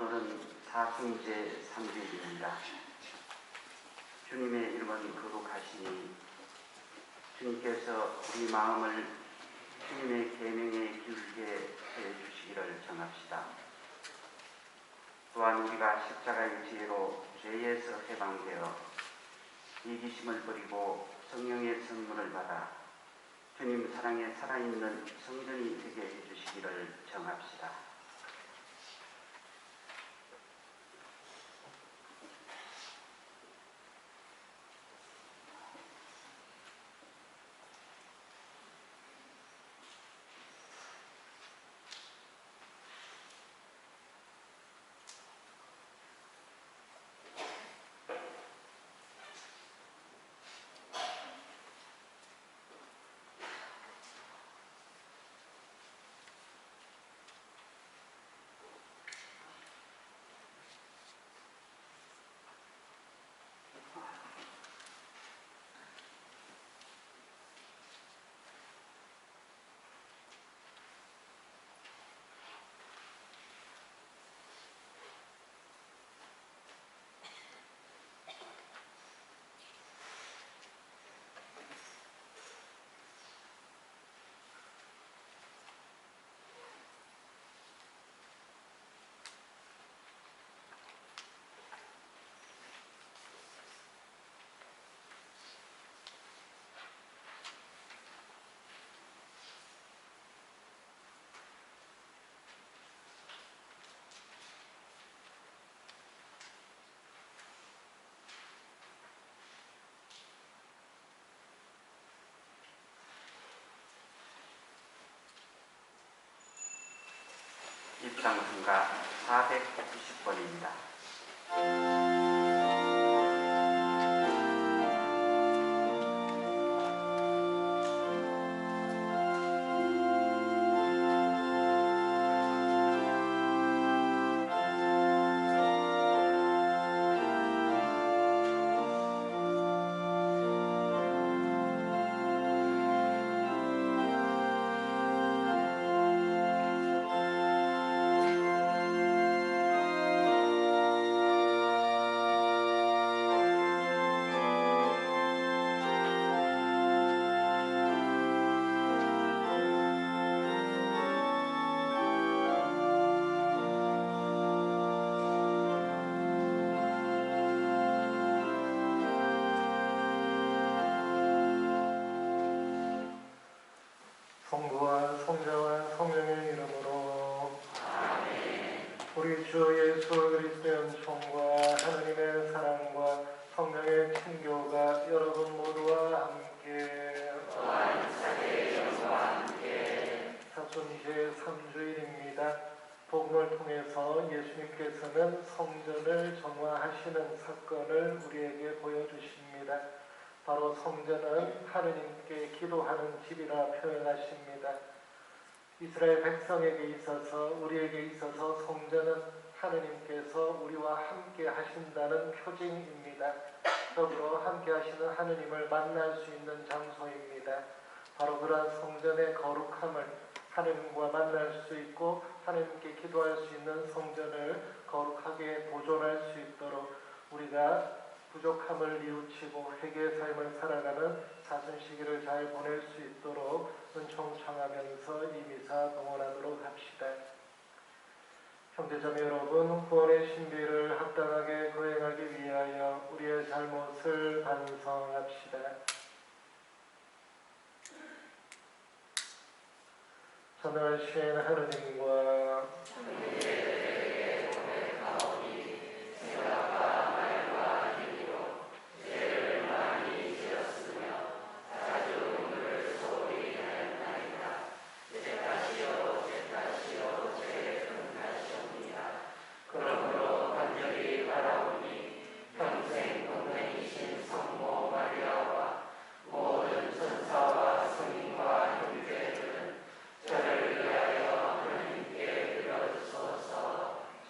오늘은 사순제 3주일입니다. 주님의 이름은 거룩하시니 주님께서 우리 마음을 주님의 계명에 기울게 해 주시기를 정합시다. 또한 우리가 십자가의 지혜로 죄에서 해방되어 이기심을 버리고 성령의 선물을 받아 주님 사랑에 살아있는 성전이 되게 해 주시기를 정합시다. 입장승가 490번입니다. 성부와 성자와 성령의 이름으로 아멘. 우리 주 예수 그리스도의 은총과 하나님의 사랑과 성령의 친교가 여러분 모두와 함께 또한 자기의 영과 함께 사순제 3주일입니다. 복음을 통해서 예수님께서는 성전을 정화하시는 사건을 우리에게 보여주십니다. 바로 성전은 하느님께 기도하는 집이라 표현하십니다. 이스라엘 백성에게 있어서 우리에게 있어서 성전은 하느님께서 우리와 함께 하신다는 표징입니다. 더불어 함께 하시는 하느님을 만날 수 있는 장소입니다. 바로 그러한 성전의 거룩함을 하느님과 만날 수 있고 하느님께 기도할 수 있는 성전을 거룩하게 보존할 수 있도록 우리가 부족함을 뉘우치고 회개의 삶을 살아가는 사순 시기를 잘 보낼 수 있도록 은총 청하면서 이 미사 봉헌하도록 합시다. 형제자매 여러분, 구원의 신비를 합당하게 거행하기 위하여 우리의 잘못을 반성합시다. 전능하신 하느님과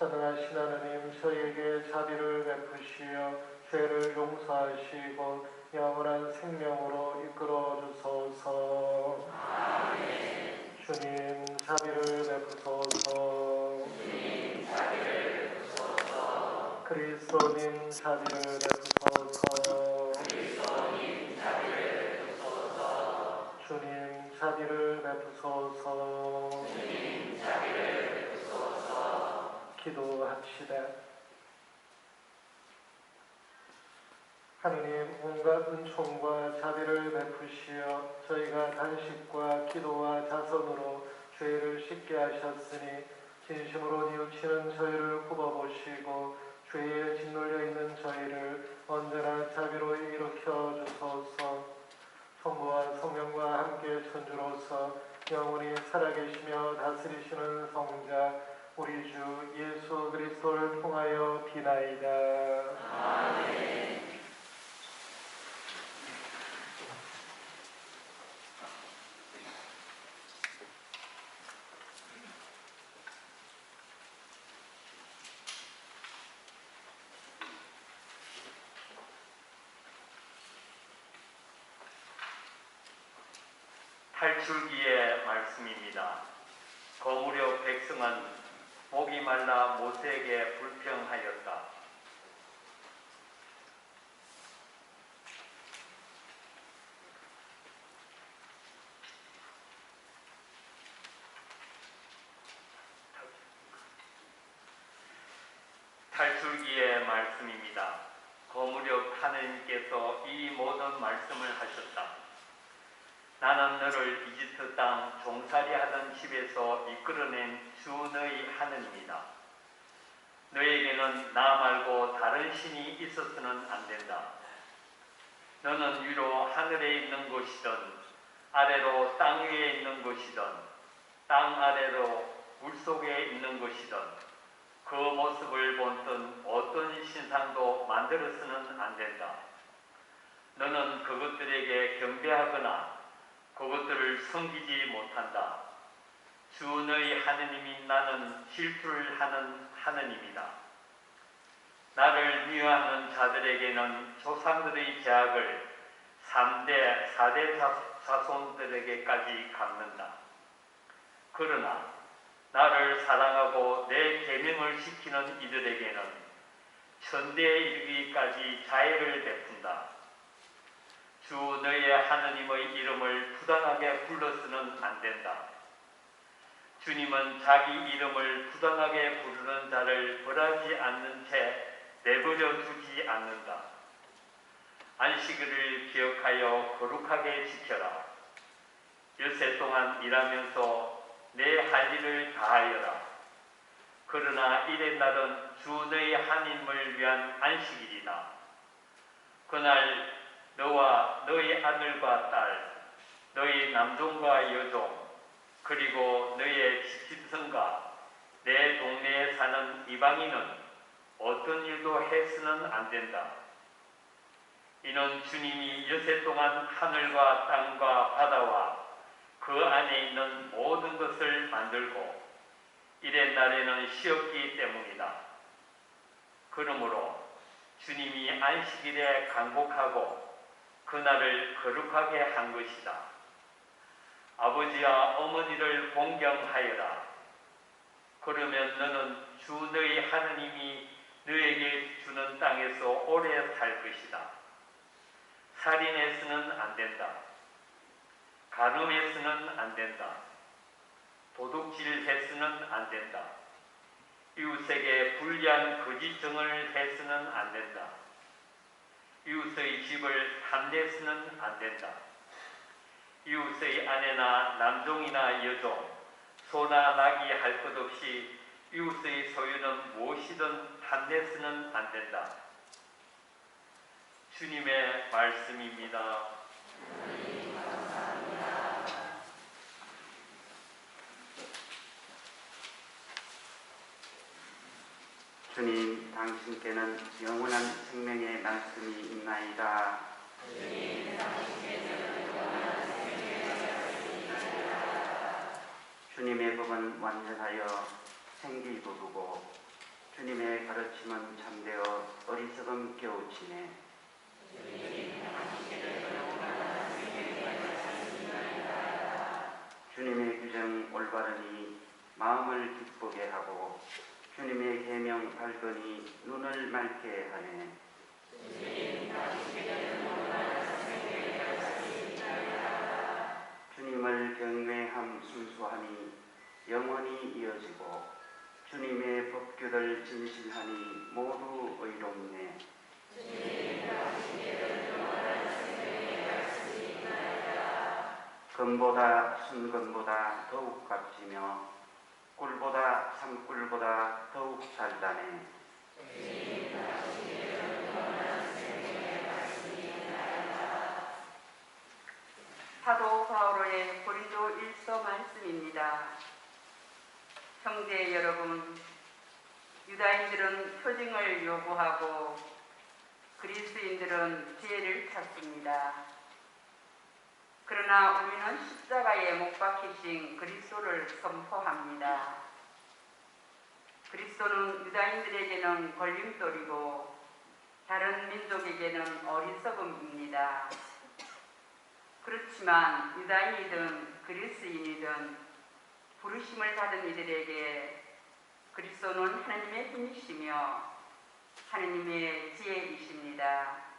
전능하신 하나님, 저희에게 자비를 베푸시어 죄를 용서하시고 영원한 생명으로 이끌어 주소서. 아멘. 주님 자비를 베푸소서. 주님 자비를 베푸소서. 그리스도님 자비를 베푸소서. 주님 자비를 베푸소서. 기도합시다. 하느님, 온갖 은총과 자비를 베푸시어 저희가 단식과 기도와 자선으로 죄를 씻게 하셨으니 진심으로 뉘우치는 저희를 굽어보시고 죄에 짓눌려 있는 저희를 언제나 자비로 일으켜 주소서. 성부와 성령과 함께 천주로서 영원히 살아계시며 다스리시는 성자 우리 주 예수 그리스도를 통하여 비나이다. 아멘. 탈출기의 말씀입니다. 거무려 백성은 목이 말라 모세에게 불평하였다. 탈출기의 말씀입니다. 거무려 하느님께서 이 모든 말씀을 하셨다. 나는 너를 이집트 땅 종살이 하던 집에서 이끌어낸 주 너희 하느님이다. 너에게는 나 말고 다른 신이 있어서는 안 된다. 너는 위로 하늘에 있는 곳이든 아래로 땅 위에 있는 곳이든 땅 아래로 물속에 있는 곳이든 그 모습을 본뜬 어떤 신상도 만들어서는 안 된다. 너는 그것들에게 경배하거나 그것들을 섬기지 못한다. 주 너희 하느님인 나는 질투를 하는 하느님이다. 나를 미워하는 자들에게는 조상들의 죄악을 3대, 4대 자손들에게까지 갚는다. 그러나 나를 사랑하고 내 계명을 지키는 이들에게는 천대에 이르기까지 자애를 베푼다. 주 너희의 하느님의 이름을 부당하게 불러서는 안 된다. 주님은 자기 이름을 부당하게 부르는 자를 벌하지 않는 채 내버려 두지 않는다. 안식일을 기억하여 거룩하게 지켜라. 엿새 동안 일하면서 내 할 일을 다하여라. 그러나 이래 날은 주 너희 하느님을 위한 안식일이다. 그날 너와 너희 아들과 딸, 너희 남종과 여종, 그리고 너희의 집집성과 내 동네에 사는 이방인은 어떤 일도 해서는 안 된다. 이는 주님이 엿새 동안 하늘과 땅과 바다와 그 안에 있는 모든 것을 만들고 이래 날에는 쉬었기 때문이다. 그러므로 주님이 안식일에 강복하고 그날을 거룩하게 한 것이다. 아버지와 어머니를 공경하여라. 그러면 너는 주 너희 하느님이 너에게 주는 땅에서 오래 살 것이다. 살인해서는 안 된다. 간음해서는 안 된다. 도둑질해서는 안 된다. 이웃에게 불리한 거짓 증언을 해서는 안 된다. 이웃의 집을 탐내서는 안 된다. 이웃의 아내나 남종이나 여종, 소나 나귀 할 것 없이 이웃의 소유는 무엇이든 탐내서는 안 된다. 주님의 말씀입니다. 주님, 당신께는 영원한 생명의 말씀이 있나이다. 주님의 법은 완전하여 생기부르고 주님의 가르침은 참되어 어리석음 깨우치네. 주님의 규정 올바르니 마음을 기쁘게 하고 주님의 계명 밝으니 눈을 맑게 하네. 주님을 경외함 순수함이 영원히 이어지고 주님의 법규를 진실하니 모두 의롭네. 금보다 순금보다 더욱 값지며 꿀보다 산꿀보다 더욱 달다네. 사도 바오로의 고린도 1서 말씀입니다. 형제 여러분, 유다인들은 표징을 요구하고 그리스인들은 지혜를 찾습니다. 그러나 우리는 십자가에 못 박히신 그리스도를 선포합니다. 그리스도는 유다인들에게는 걸림돌이고 다른 민족에게는 어리석음입니다. 그렇지만 유다인이든 그리스인이든 부르심을 받은 이들에게 그리스도는 하나님의 힘이시며 하나님의 지혜이십니다.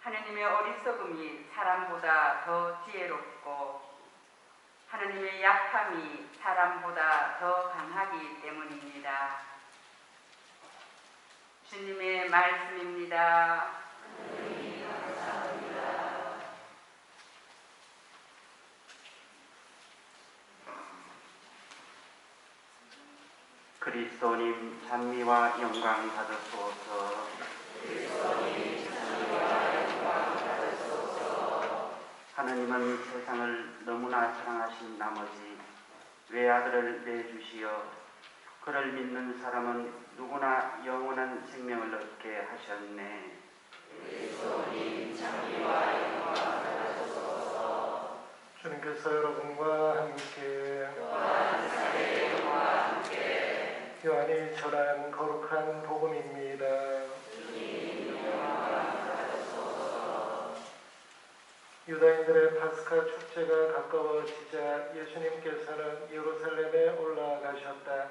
하나님의 어리석음이 사람보다 더 지혜롭고 하나님의 약함이 사람보다 더 강하기 때문입니다. 주님의 말씀입니다. 그리스도님 찬미와 영광 받으소서. 하느님은 세상을 너무나 사랑하신 나머지 외아들을 내주시어 그를 믿는 사람은 누구나 영원한 생명을 얻게 하셨네. 주님께서 여러분과 함께 요한이 전한 거룩한 복음입니다. 유다인들의 파스카 축제가 가까워지자 예수님께서는 예루살렘에 올라가셨다.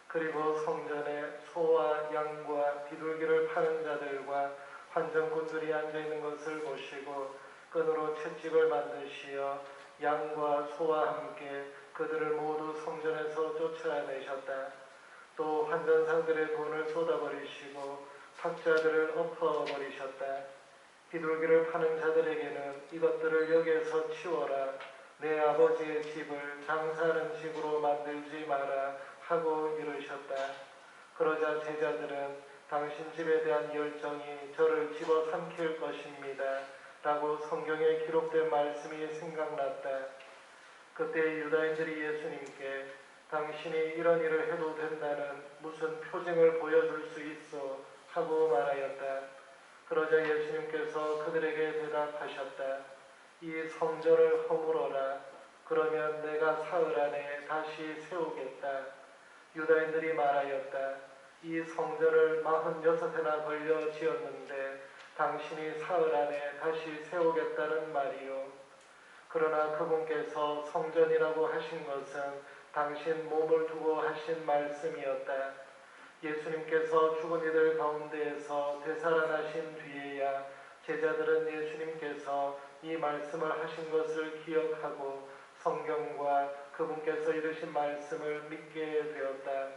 그리고 성전에 소와 양과 비둘기를 파는 자들과 환전꾼들이 앉아있는 것을 보시고 끈으로 채찍을 만드시어 양과 소와 함께 그들을 모두 성전에서 쫓아내셨다. 또 환전상들의 돈을 쏟아버리시고 탁자들을 엎어버리셨다. 비둘기를 파는 자들에게는 이것들을 여기에서 치워라. 내 아버지의 집을 장사하는 집으로 만들지 마라 하고 이르셨다. 그러자 제자들은 당신 집에 대한 열정이 저를 집어삼킬 것입니다 라고 성경에 기록된 말씀이 생각났다. 그때 유다인들이 예수님께 당신이 이런 일을 해도 된다는 무슨 표징을 보여줄 수 있어 하고 말하였다. 그러자 예수님께서 그들에게 대답하셨다. 이 성전을 허물어라. 그러면 내가 사흘 안에 다시 세우겠다. 유다인들이 말하였다. 이 성전을 46해나 걸려 지었는데 당신이 사흘 안에 다시 세우겠다는 말이요. 그러나 그분께서 성전이라고 하신 것은 당신 몸을 두고 하신 말씀이었다. 예수님께서 죽은 이들 가운데에서 되살아나신 뒤에야 제자들은 예수님께서 이 말씀을 하신 것을 기억하고 성경과 그분께서 이르신 말씀을 믿게 되었다.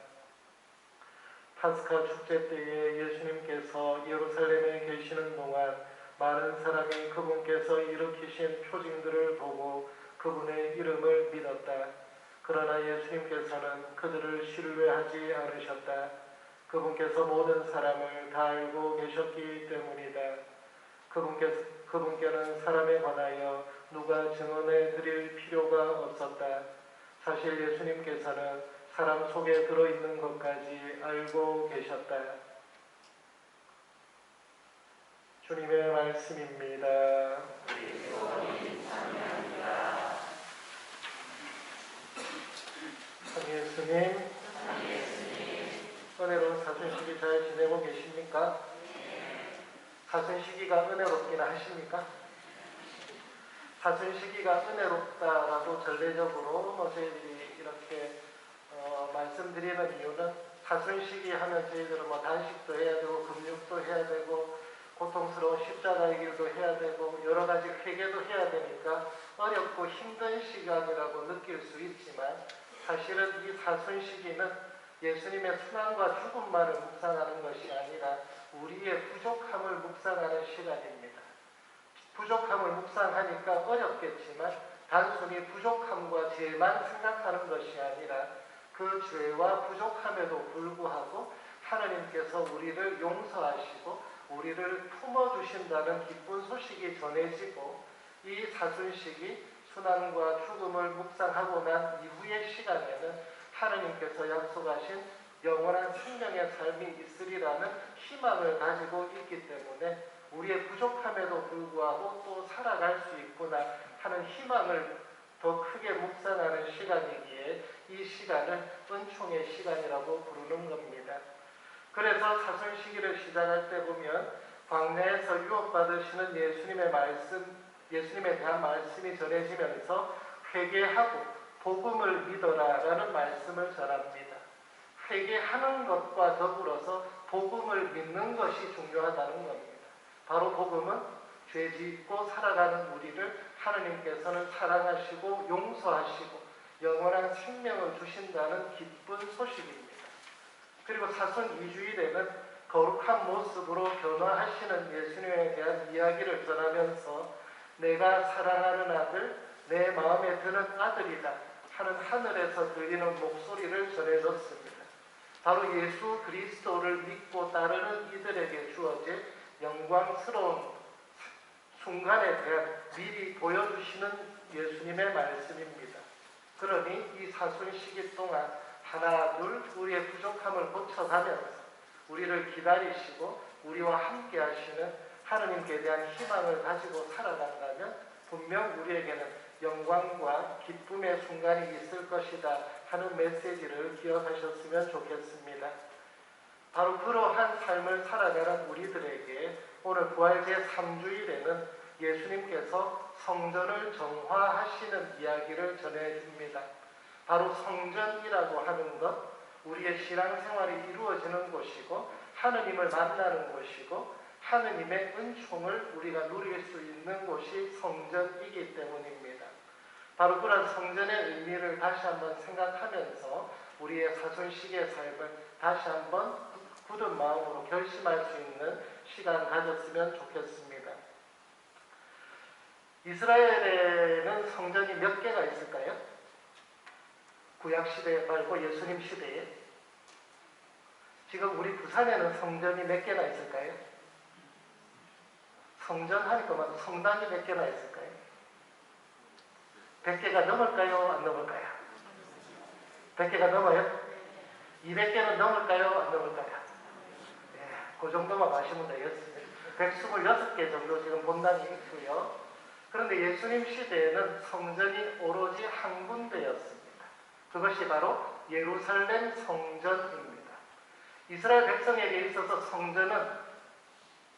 파스카 축제 때에 예수님께서 예루살렘에 계시는 동안 많은 사람이 그분께서 일으키신 표징들을 보고 그분의 이름을 믿었다. 그러나 예수님께서는 그들을 신뢰하지 않으셨다. 그분께서 모든 사람을 다 알고 계셨기 때문이다. 그분께는 사람에 관하여 누가 증언해 드릴 필요가 없었다. 사실 예수님께서는 사람 속에 들어있는 것까지 알고 계셨다. 주님의 말씀입니다. 예수님, 은혜로운 사순시기 잘 지내고 계십니까? 사순시기가 은혜롭기나 하십니까? 사순시기가 은혜롭다라고 전례적으로 저희들이 이렇게 말씀드리는 이유는 사순시기 하면 저희들은 뭐 단식도 해야 되고 금육도 해야 되고 고통스러운 십자가의 길도 해야 되고 여러 가지 회개도 해야 되니까 어렵고 힘든 시간이라고 느낄 수 있지만 사실은 이 사순시기는 예수님의 순환과 죽음만을 묵상하는 것이 아니라 우리의 부족함을 묵상하는 시간입니다. 부족함을 묵상하니까 어렵겠지만 단순히 부족함과 죄만 생각하는 것이 아니라 그 죄와 부족함에도 불구하고 하나님께서 우리를 용서하시고 우리를 품어주신다는 기쁜 소식이 전해지고 이 사순식이 순환과 죽음을 묵상하고 난 이후의 시간에는 하나님께서 약속하신 영원한 생명의 삶이 있으리라는 희망을 가지고 있기 때문에 우리의 부족함에도 불구하고 또 살아갈 수 있구나 하는 희망을 더 크게 묵상하는 시간이기에 이 시간을 은총의 시간이라고 부르는 겁니다. 그래서 사순시기를 시작할 때 보면 광야에서 유혹받으시는 예수님에 대한 말씀이 전해지면서 회개하고 복음을 믿어라라는 말씀을 전합니다. 회개하는 것과 더불어서 복음을 믿는 것이 중요하다는 겁니다. 바로 복음은 죄 짓고 살아가는 우리를 하나님께서는 사랑하시고 용서하시고 영원한 생명을 주신다는 기쁜 소식입니다. 그리고 사순 2주일에는 거룩한 모습으로 변화하시는 예수님에 대한 이야기를 전하면서 내가 사랑하는 아들, 내 마음에 드는 아들이다 하는 하늘에서 들리는 목소리를 전해줬습니다. 바로 예수 그리스도를 믿고 따르는 이들에게 주어질 영광스러운 순간에 대한 미리 보여주시는 예수님의 말씀입니다. 그러니 이 사순 시기 동안 하나 둘 우리의 부족함을 고쳐가면서 우리를 기다리시고 우리와 함께 하시는 하나님께 대한 희망을 가지고 살아간다면 분명 우리에게는 영광과 기쁨의 순간이 있을 것이다 하는 메시지를 기억하셨으면 좋겠습니다. 바로 그러한 삶을 살아가는 우리들에게 오늘 부활제 3주일에는 예수님께서 성전을 정화하시는 이야기를 전해줍니다. 바로 성전이라고 하는 것, 우리의 신앙생활이 이루어지는 곳이고 하느님을 만나는 곳이고 하느님의 은총을 우리가 누릴 수 있는 곳이 성전이기 때문입니다. 바로 그런 성전의 의미를 다시 한번 생각하면서 우리의 사순시기의 삶을 다시 한번 굳은 마음으로 결심할 수 있는 시간 가졌으면 좋겠습니다. 이스라엘에는 성전이 몇 개가 있을까요? 구약시대 말고 예수님 시대에. 지금 우리 부산에는 성전이 몇 개나 있을까요? 성전 하니까 성당이 몇 개나 있을까요? 100개가 넘을까요? 안 넘을까요? 100개가 넘어요? 200개는 넘을까요? 안 넘을까요? 네, 그 정도만 마시면 되겠습니다. 126개 정도 지금 본당이 있고요. 그런데 예수님 시대에는 성전이 오로지 한 군데였습니다. 그것이 바로 예루살렘 성전입니다. 이스라엘 백성에게 있어서 성전은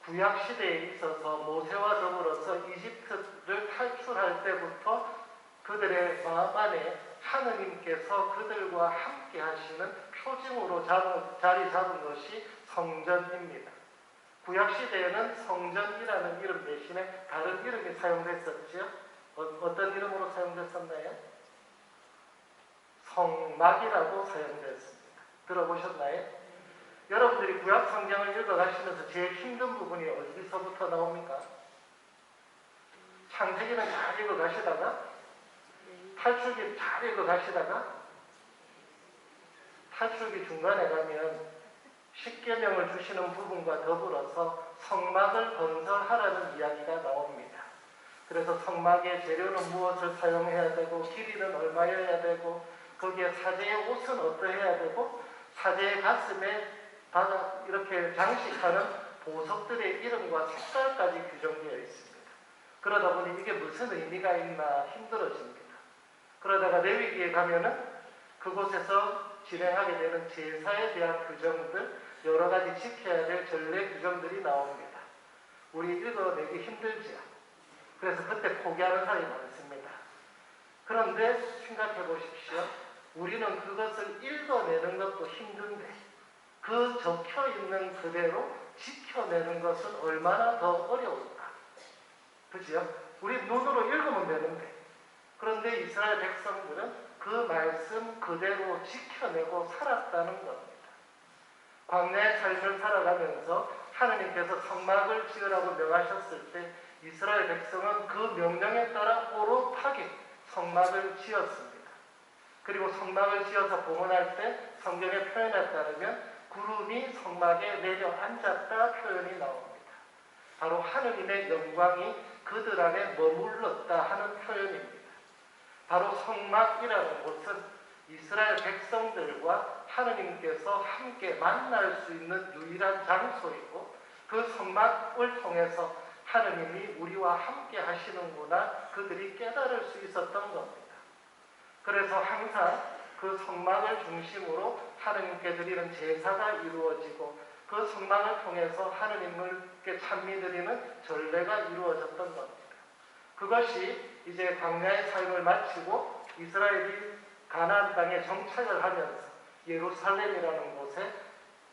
구약 시대에 있어서 모세와 더불어서 이집트를 탈출할 때부터 그들의 마음 안에 하느님께서 그들과 함께 하시는 표징으로 자리 잡은 것이 성전입니다. 구약 시대에는 성전이라는 이름 대신에 다른 이름이 사용됐었죠. 어떤 이름으로 사용됐었나요? 성막이라고 사용됐습니다. 들어보셨나요? 여러분들이 구약 성경을 읽어가시면서 제일 힘든 부분이 어디서부터 나옵니까? 창세기는 잘 읽어가시다가 탈출기 잘 읽어가시다가 탈출기 중간에 가면 십계명을 주시는 부분과 더불어서 성막을 건설하라는 이야기가 나옵니다. 그래서 성막의 재료는 무엇을 사용해야 되고 길이는 얼마여야 되고 거기에 사제의 옷은 어떠해야 되고 사제의 가슴에 이렇게 장식하는 보석들의 이름과 색깔까지 규정되어 있습니다. 그러다 보니 이게 무슨 의미가 있나 힘들어집니다. 그러다가 레위기에 가면은 그곳에서 진행하게 되는 제사에 대한 규정들, 여러 가지 지켜야 될 전례 규정들이 나옵니다. 우리 읽어내기 힘들지요. 그래서 그때 포기하는 사람이 많습니다. 그런데 생각해 보십시오. 우리는 그것을 읽어내는 것도 힘든데 그 적혀 있는 그대로 지켜내는 것은 얼마나 더 어려울까. 그죠? 우리 눈으로 읽으면 되는데. 그런데 이스라엘 백성들은 그 말씀 그대로 지켜내고 살았다는 겁니다. 광야의 삶을 살아가면서 하나님께서 성막을 지으라고 명하셨을 때 이스라엘 백성은 그 명령에 따라 오롯하게 성막을 지었습니다. 그리고 성막을 지어서 봉헌할 때 성경의 표현에 따르면 구름이 성막에 내려 앉았다 표현이 나옵니다. 바로 하느님의 영광이 그들 안에 머물렀다 하는 표현입니다. 바로 성막이라는 곳은 이스라엘 백성들과 하느님께서 함께 만날 수 있는 유일한 장소이고 그 성막을 통해서 하느님이 우리와 함께 하시는구나 그들이 깨달을 수 있었던 겁니다. 그래서 항상 그 성막을 중심으로 하느님께 드리는 제사가 이루어지고 그 성막을 통해서 하느님께 찬미드리는 전례가 이루어졌던 겁니다. 그것이 이제 광야의 삶을 마치고 이스라엘이 가나안 땅에 정착을 하면서 예루살렘이라는 곳에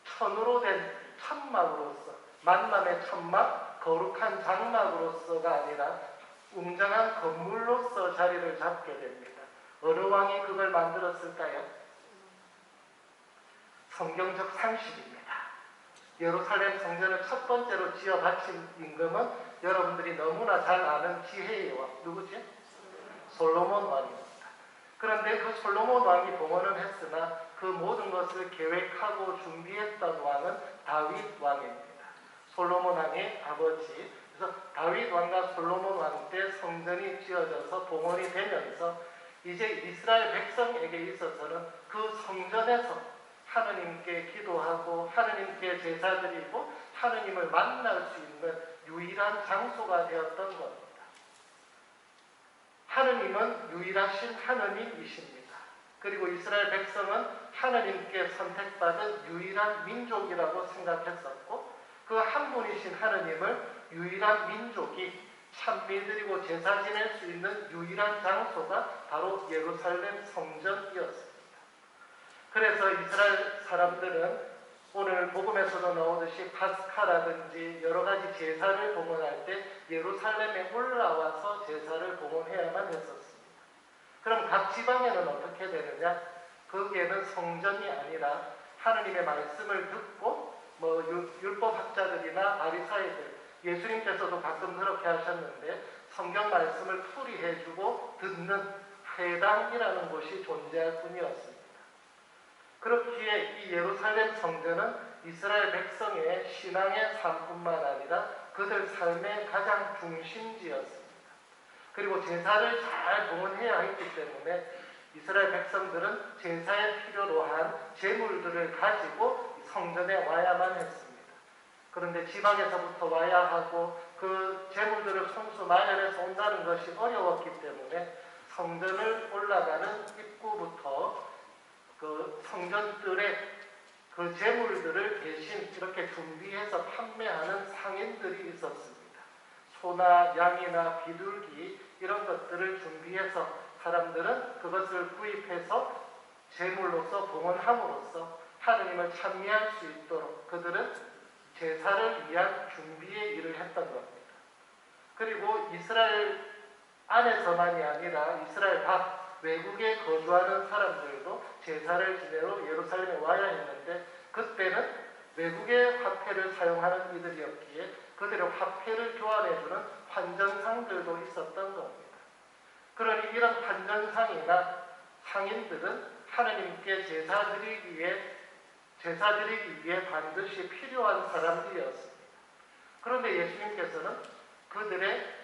천으로 된 천막으로서 만남의 천막, 거룩한 장막으로서가 아니라 웅장한 건물로서 자리를 잡게 됩니다. 어느 왕이 그걸 만들었을까요? 성경적 상식입니다. 예루살렘 성전을 첫 번째로 지어 바친 임금은 여러분들이 너무나 잘 아는 지혜의 왕, 누구지? 솔로몬 왕입니다. 그런데 그 솔로몬 왕이 봉헌을 했으나 그 모든 것을 계획하고 준비했던 왕은 다윗 왕입니다. 솔로몬 왕의 아버지. 그래서 다윗 왕과 솔로몬 왕 때 성전이 지어져서 봉헌이 되면서 이제 이스라엘 백성에게 있어서는 그 성전에서 하느님께 기도하고 하느님께 제사드리고 하느님을 만날 수 있는 유일한 장소가 되었던 겁니다. 하느님은 유일하신 하느님이십니다. 그리고 이스라엘 백성은 하느님께 선택받은 유일한 민족이라고 생각했었고 그 한 분이신 하느님을 유일한 민족이 찬미드리고 제사 지낼 수 있는 유일한 장소가 바로 예루살렘 성전이었습니다. 그래서 이스라엘 사람들은 오늘 복음에서도 나오듯이 파스카라든지 여러 가지 제사를 봉헌할 때 예루살렘에 올라와서 제사를 봉헌해야만 했었습니다. 그럼 각 지방에는 어떻게 되느냐? 거기에는 성전이 아니라 하느님의 말씀을 듣고 율법학자들이나 바리사이들, 예수님께서도 가끔 그렇게 하셨는데 성경 말씀을 풀이해주고 듣는 회당이라는 곳이 존재할 뿐이었습니다. 그렇기에 이 예루살렘 성전은 이스라엘 백성의 신앙의 삶뿐만 아니라 그들 삶의 가장 중심지였습니다. 그리고 제사를 잘 봉헌해야 했기 때문에 이스라엘 백성들은 제사에 필요로 한 제물들을 가지고 성전에 와야만 했습니다. 그런데 지방에서부터 와야 하고 그 제물들을 손수 마련해서 온다는 것이 어려웠기 때문에 성전을 올라가는 입구부터 그 성전들의 그 제물들을 대신 이렇게 준비해서 판매하는 상인들이 있었습니다. 소나 양이나 비둘기 이런 것들을 준비해서 사람들은 그것을 구입해서 제물로서 봉헌함으로써 하느님을 찬미할 수 있도록 그들은 제사를 위한 준비의 일을 했던 겁니다. 그리고 이스라엘 안에서만이 아니라 이스라엘 밖 외국에 거주하는 사람들도 제사를 지내러 예루살렘에 와야 했는데 그때는 외국의 화폐를 사용하는 이들이었기에 그들의 화폐를 교환해주는 환전상들도 있었던 겁니다. 그러니 이런 환전상이나 상인들은 하느님께 제사 드리기 위해 반드시 필요한 사람들이었습니다. 그런데 예수님께서는 그들의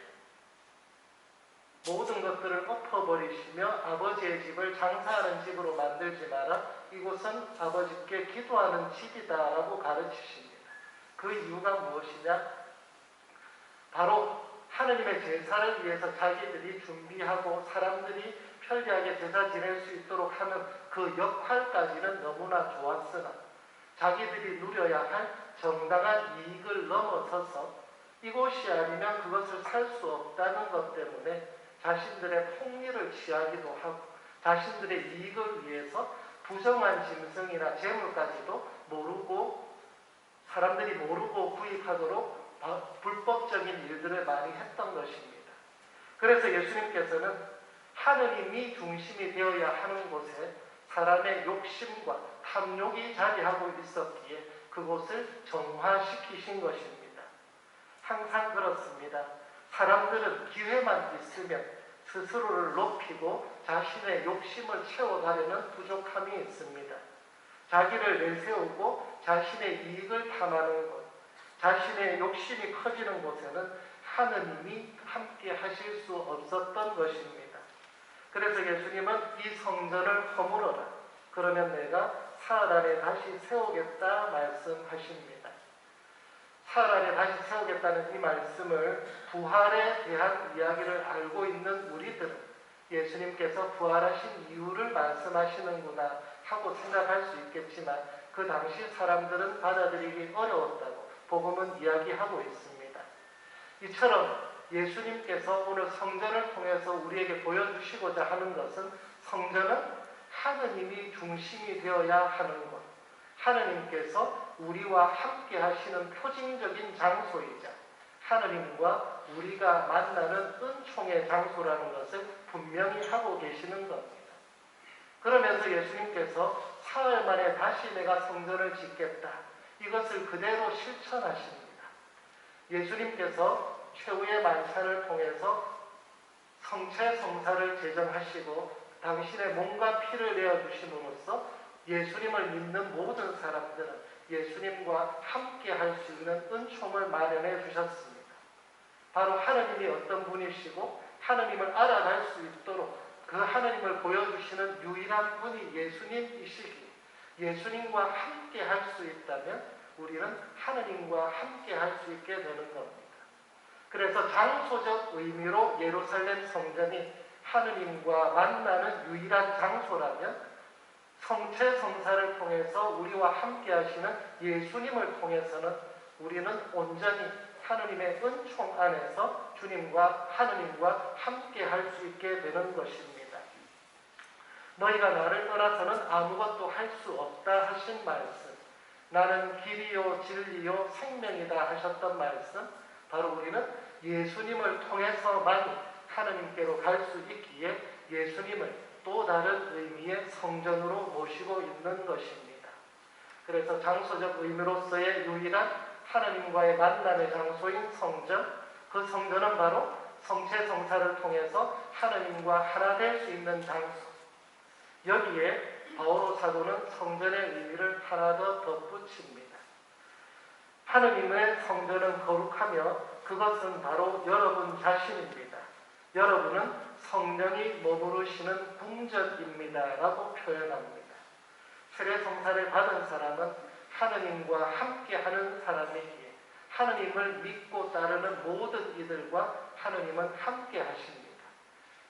모든 것들을 엎어버리시며 아버지의 집을 장사하는 집으로 만들지 마라. 이곳은 아버지께 기도하는 집이다라고 가르치십니다. 그 이유가 무엇이냐? 바로 하느님의 제사를 위해서 자기들이 준비하고 사람들이 편리하게 제사 지낼 수 있도록 하는 그 역할까지는 너무나 좋았으나 자기들이 누려야 할 정당한 이익을 넘어서서 이곳이 아니면 그것을 살 수 없다는 것 때문에 자신들의 폭리를 취하기도 하고 자신들의 이익을 위해서 부정한 짐승이나 재물까지도 모르고 모르고 구입하도록 불법적인 일들을 많이 했던 것입니다. 그래서 예수님께서는 하느님이 중심이 되어야 하는 곳에 사람의 욕심과 탐욕이 자리하고 있었기에 그곳을 정화시키신 것입니다. 항상 그렇습니다. 사람들은 기회만 있으면 스스로를 높이고 자신의 욕심을 채워가려는 부족함이 있습니다. 자기를 내세우고 자신의 이익을 탐하는 것, 자신의 욕심이 커지는 곳에는 하느님이 함께 하실 수 없었던 것입니다. 그래서 예수님은 이 성전을 허물어라. 그러면 내가 사흘 안에 다시 세우겠다 말씀하십니다. 사흘 안에 다시 세우겠다는 이 말씀을 부활에 대한 이야기를 알고 있는 우리들은 예수님께서 부활하신 이유를 말씀하시는구나 하고 생각할 수 있겠지만 그 당시 사람들은 받아들이기 어려웠다고 복음은 이야기하고 있습니다. 이처럼 예수님께서 오늘 성전을 통해서 우리에게 보여주시고자 하는 것은 성전은 하느님이 중심이 되어야 하는 것, 하느님께서 우리와 함께 하시는 표징적인 장소이자 하느님과 우리가 만나는 은총의 장소라는 것을 분명히 하고 계시는 겁니다. 그러면서 예수님께서 사흘 만에 다시 내가 성전을 짓겠다. 이것을 그대로 실천하십니다. 예수님께서 최후의 만찬을 통해서 성체성사를 제정하시고 당신의 몸과 피를 내어주심으로써 예수님을 믿는 모든 사람들은 예수님과 함께 할 수 있는 은총을 마련해 주셨습니다. 바로 하느님이 어떤 분이시고 하느님을 알아갈 수 있도록 그 하느님을 보여주시는 유일한 분이 예수님이시기에 예수님과 함께 할 수 있다면 우리는 하느님과 함께 할 수 있게 되는 겁니다. 그래서 장소적 의미로 예루살렘 성전이 하느님과 만나는 유일한 장소라면 성체성사를 통해서 우리와 함께 하시는 예수님을 통해서는 우리는 온전히 하느님의 은총 안에서 주님과 하느님과 함께 할 수 있게 되는 것입니다. 너희가 나를 떠나서는 아무것도 할 수 없다 하신 말씀, 나는 길이요 진리요 생명이다 하셨던 말씀, 바로 우리는 예수님을 통해서만 하느님께로 갈 수 있기에 예수님을 또 다른 의미의 성전으로 모시고 있는 것입니다. 그래서 장소적 의미로서의 유일한 하나님과의 만남의 장소인 성전, 그 성전은 바로 성체성사를 통해서 하나님과 하나 될 수 있는 장소. 여기에 바오로 사도는 성전의 의미를 하나 더 덧붙입니다. 하느님의 성전은 거룩하며 그것은 바로 여러분 자신입니다. 여러분은 성령이 머무르시는 궁전입니다 라고 표현합니다. 세례성사를 받은 사람은 하느님과 함께하는 사람이기에 하느님을 믿고 따르는 모든 이들과 하느님은 함께 하십니다.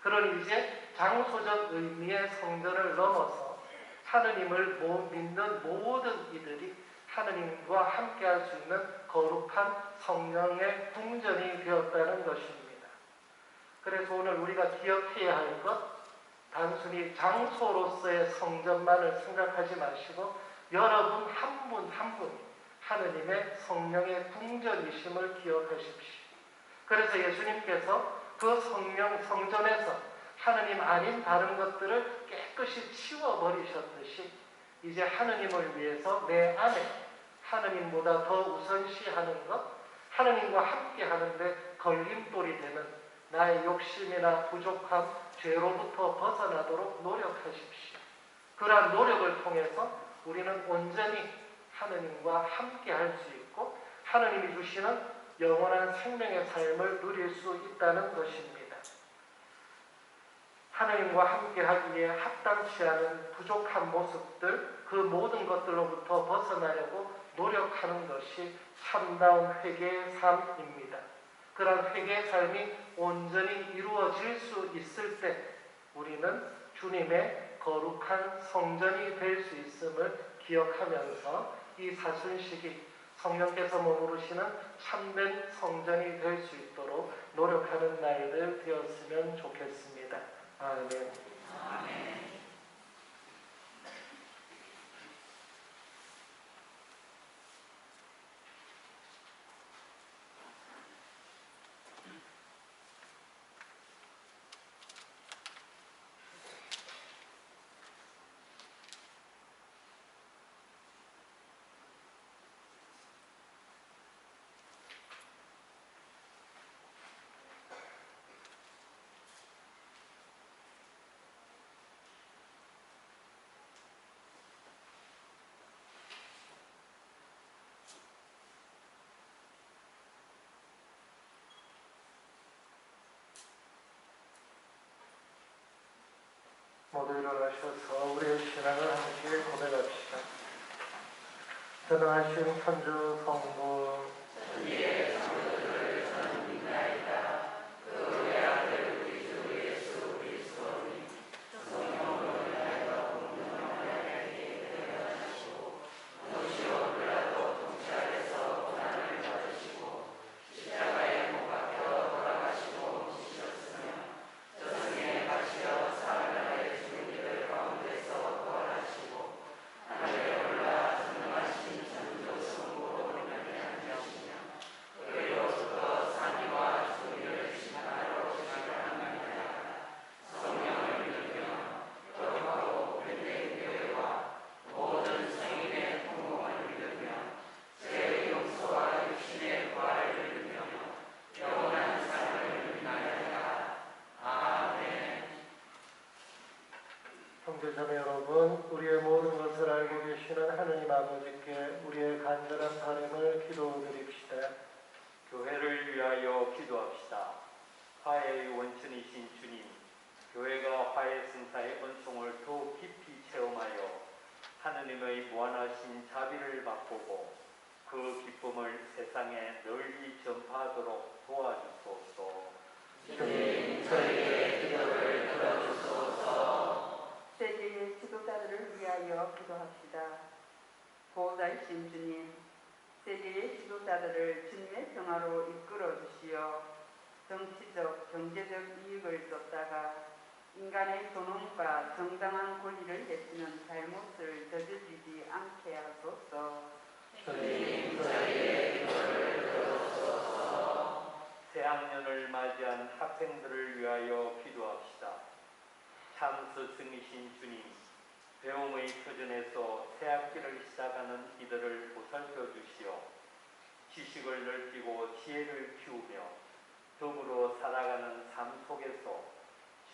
그러니 이제 장소적 의미의 성전을 넘어서 하느님을 믿는 모든 이들이 하느님과 함께할 수 있는 거룩한 성령의 궁전이 되었다는 것입니다. 그래서 오늘 우리가 기억해야 할 것, 단순히 장소로서의 성전만을 생각하지 마시고 여러분 한 분 한 분이 하느님의 성령의 궁전이심을 기억하십시오. 그래서 예수님께서 그 성전에서 하느님 아닌 다른 것들을 깨끗이 치워버리셨듯이 이제 하느님을 위해서 내 안에 하느님보다 더 우선시하는 것, 하느님과 함께 하는데 걸림돌이 되는 나의 욕심이나 부족함, 죄로부터 벗어나도록 노력하십시오. 그러한 노력을 통해서 우리는 온전히 하느님과 함께 할 수 있고 하느님이 주시는 영원한 생명의 삶을 누릴 수 있다는 것입니다. 하느님과 함께 하기에 합당치 않은 부족한 모습들, 그 모든 것들로부터 벗어나려고 노력하는 것이 참다운 회개의 삶입니다. 그런 회개의 삶이 온전히 이루어질 수 있을 때 우리는 주님의 거룩한 성전이 될 수 있음을 기억하면서 이 사순식이 성령께서 머무르시는 참된 성전이 될 수 있도록 노력하는 날들 되었으면 좋겠습니다. 아멘. 아멘. 모두 일어나셔서 우리의 신앙을 함께 고백합시다. 전능하신 천주 성부 형제자매 여러분, 우리의 모든 것을 알고 계시는 하느님 아버지께 우리의 간절한 바람을 기도드립시다. 교회를 위하여 기도합시다. 화해의 원천이신 주님, 교회가 화해 승사의 은총을 더욱 깊이 체험하여 하느님의 무한하신 자비를 맛보고 그 기쁨을 세상에 널리 전파하도록 도와주소서. 주님, 저희의 기도를 들어주소서. 세계의 지도자들을 위하여 기도합시다. 보호자이신 주님, 세계의 지도자들을 주님의 평화로 이끌어 주시어 정치적, 경제적 이익을 쫓다가 인간의 존엄과 정당한 권리를 해치는 잘못을 저지르지 않게 하소서. 주님, 저희의 기도를 들어주소서. 새학년을 맞이한 학생들을 위하여 기도합시다. 참 스승이신 주님, 배움의 터전에서 새학기를 시작하는 이들을 보살펴 주시어 지식을 넓히고 지혜를 키우며 더불어 살아가는 삶 속에서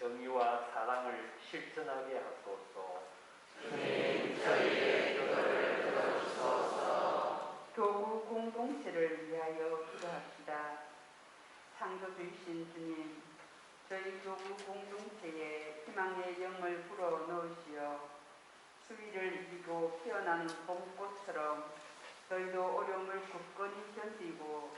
정의와 사랑을 실천하게 하소서. 주님, 저희의 기도를 들어주소서. 교구 공동체를 위하여 기도합시다. 창조주이신 주님, 저희 교구 공동체에 희망의 영을 불어 넣으시어 수위를 이기고 피어나는 봄꽃처럼 저희도 어려움을 굳건히 견디고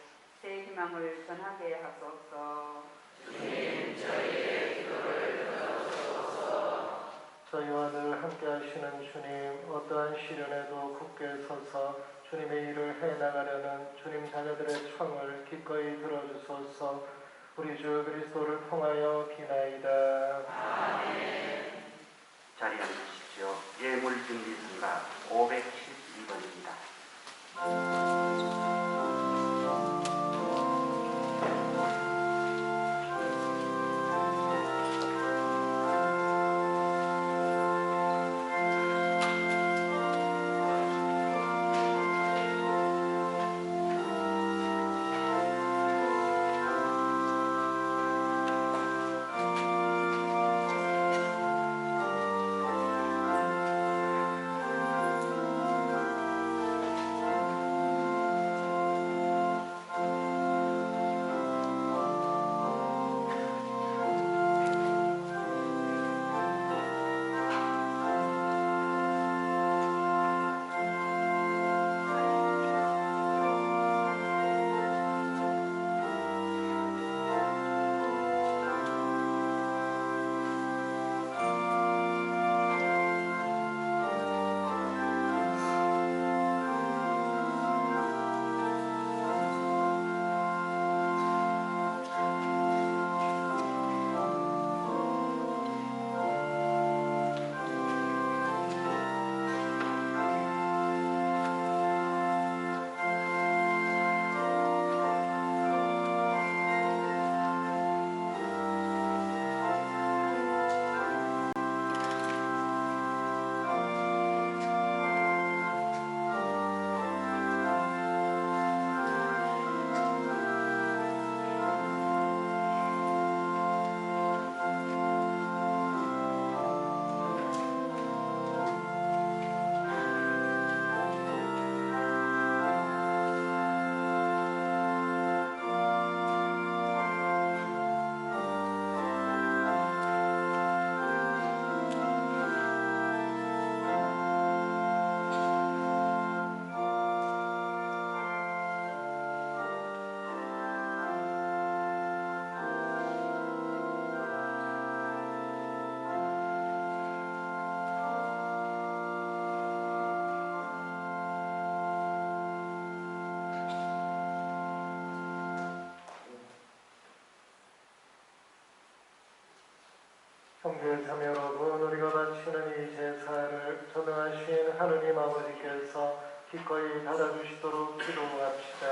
새 희망을 전하게 하소서. 주님, 저희의 기도를 들어주소서. 저희와 늘 함께 하시는 주님, 어떠한 시련에도 굳게 서서 주님의 일을 해나가려는 주님 자녀들의 청을 기꺼이 들어주소서. 우리 주 그리스도를 통하여 기나이다. 아멘. 자리에 앉으십시오. 예물준비성가 512번입니다. 형제 자매 여러분, 우리가 바치는 이 제사를 전능하신 하느님 아버지께서 기꺼이 받아주시도록 기도합시다.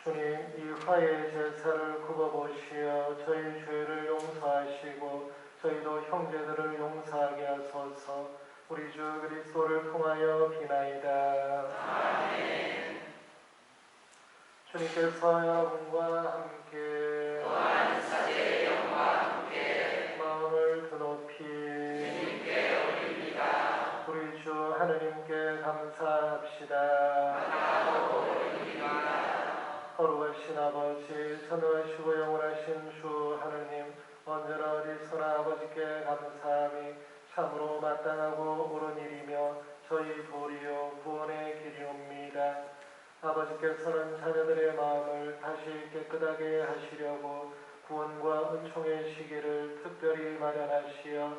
주님, 이 화해 제사를 굽어보시어 저희 죄를 용서하시고 저희도 형제들을 용서하게 하소서. 우리 주 그리스도를 통하여 비나이다. 아멘. 주님께서 여러분과 함께 또한 사제의 영과 함께 마음을 드높이 주님께 올립니다. 우리 주 하느님께 감사합시다. 거룩하신 아버지, 전능하시고 영원하신 주 하느님, 언제나 어디서나 아버지께 감사함이 참으로 마땅하고 옳은 일이며 저희 도리요 구원의 길이옵니다. 아버지께서는 자녀들의 마음을 다시 깨끗하게 하시려고 구원과 은총의 시기를 특별히 마련하시어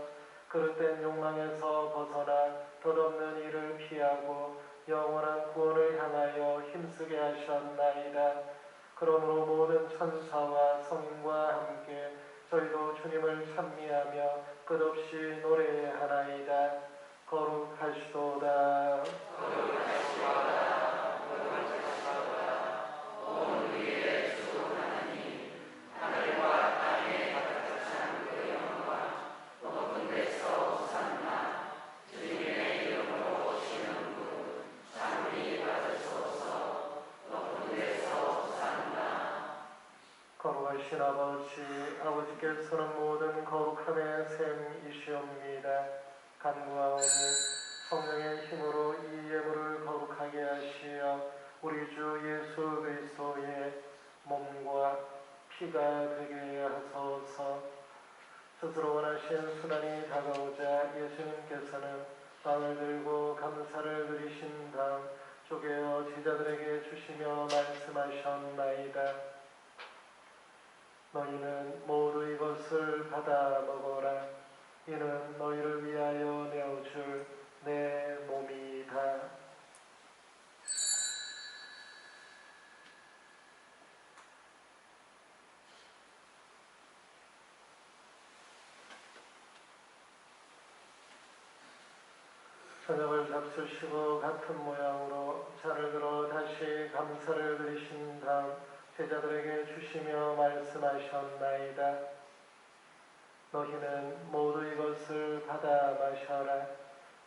그릇된 욕망에서 벗어나 덧없는 일을 피하고 영원한 구원을 향하여 힘쓰게 하셨나이다. 그러므로 모든 천사와 성인과 함께 저희도 주님을 찬미하며 끝없이 노래하나이다. 거룩하시도다. 온 우리의 주 하나님, 하늘과 땅에 가득 찬 그 영광, 높은 데서 호산나. 주님의 이름으로 오시는 분 찬미 받으소서. 높은 데서 호산나. 거룩하신 아버지, 아버지께서는 모든 거룩함의 샘이시옵니다. 간구하오니 성령의 힘으로 이 예물을 거룩하게 하시어 우리 주 예수 그리스도의 몸과 피가 되게 하소서. 스스로 원하신 순환이 다가오자 예수님께서는 빵을 들고 감사를 드리신 다음 쪼개어 제자들에게 주시며 말씀하셨나이다. 너희는 모두 이것을 받아 먹어라. 이는 너희를 위하여 내어줄 내 몸이다. 저녁을 잡수시고 같은 모양으로 잔을 들어 다시 감사를 드리신 다음 제자들에게 주시며 말씀하셨나이다. 너희는 모두 이것을 받아 마셔라.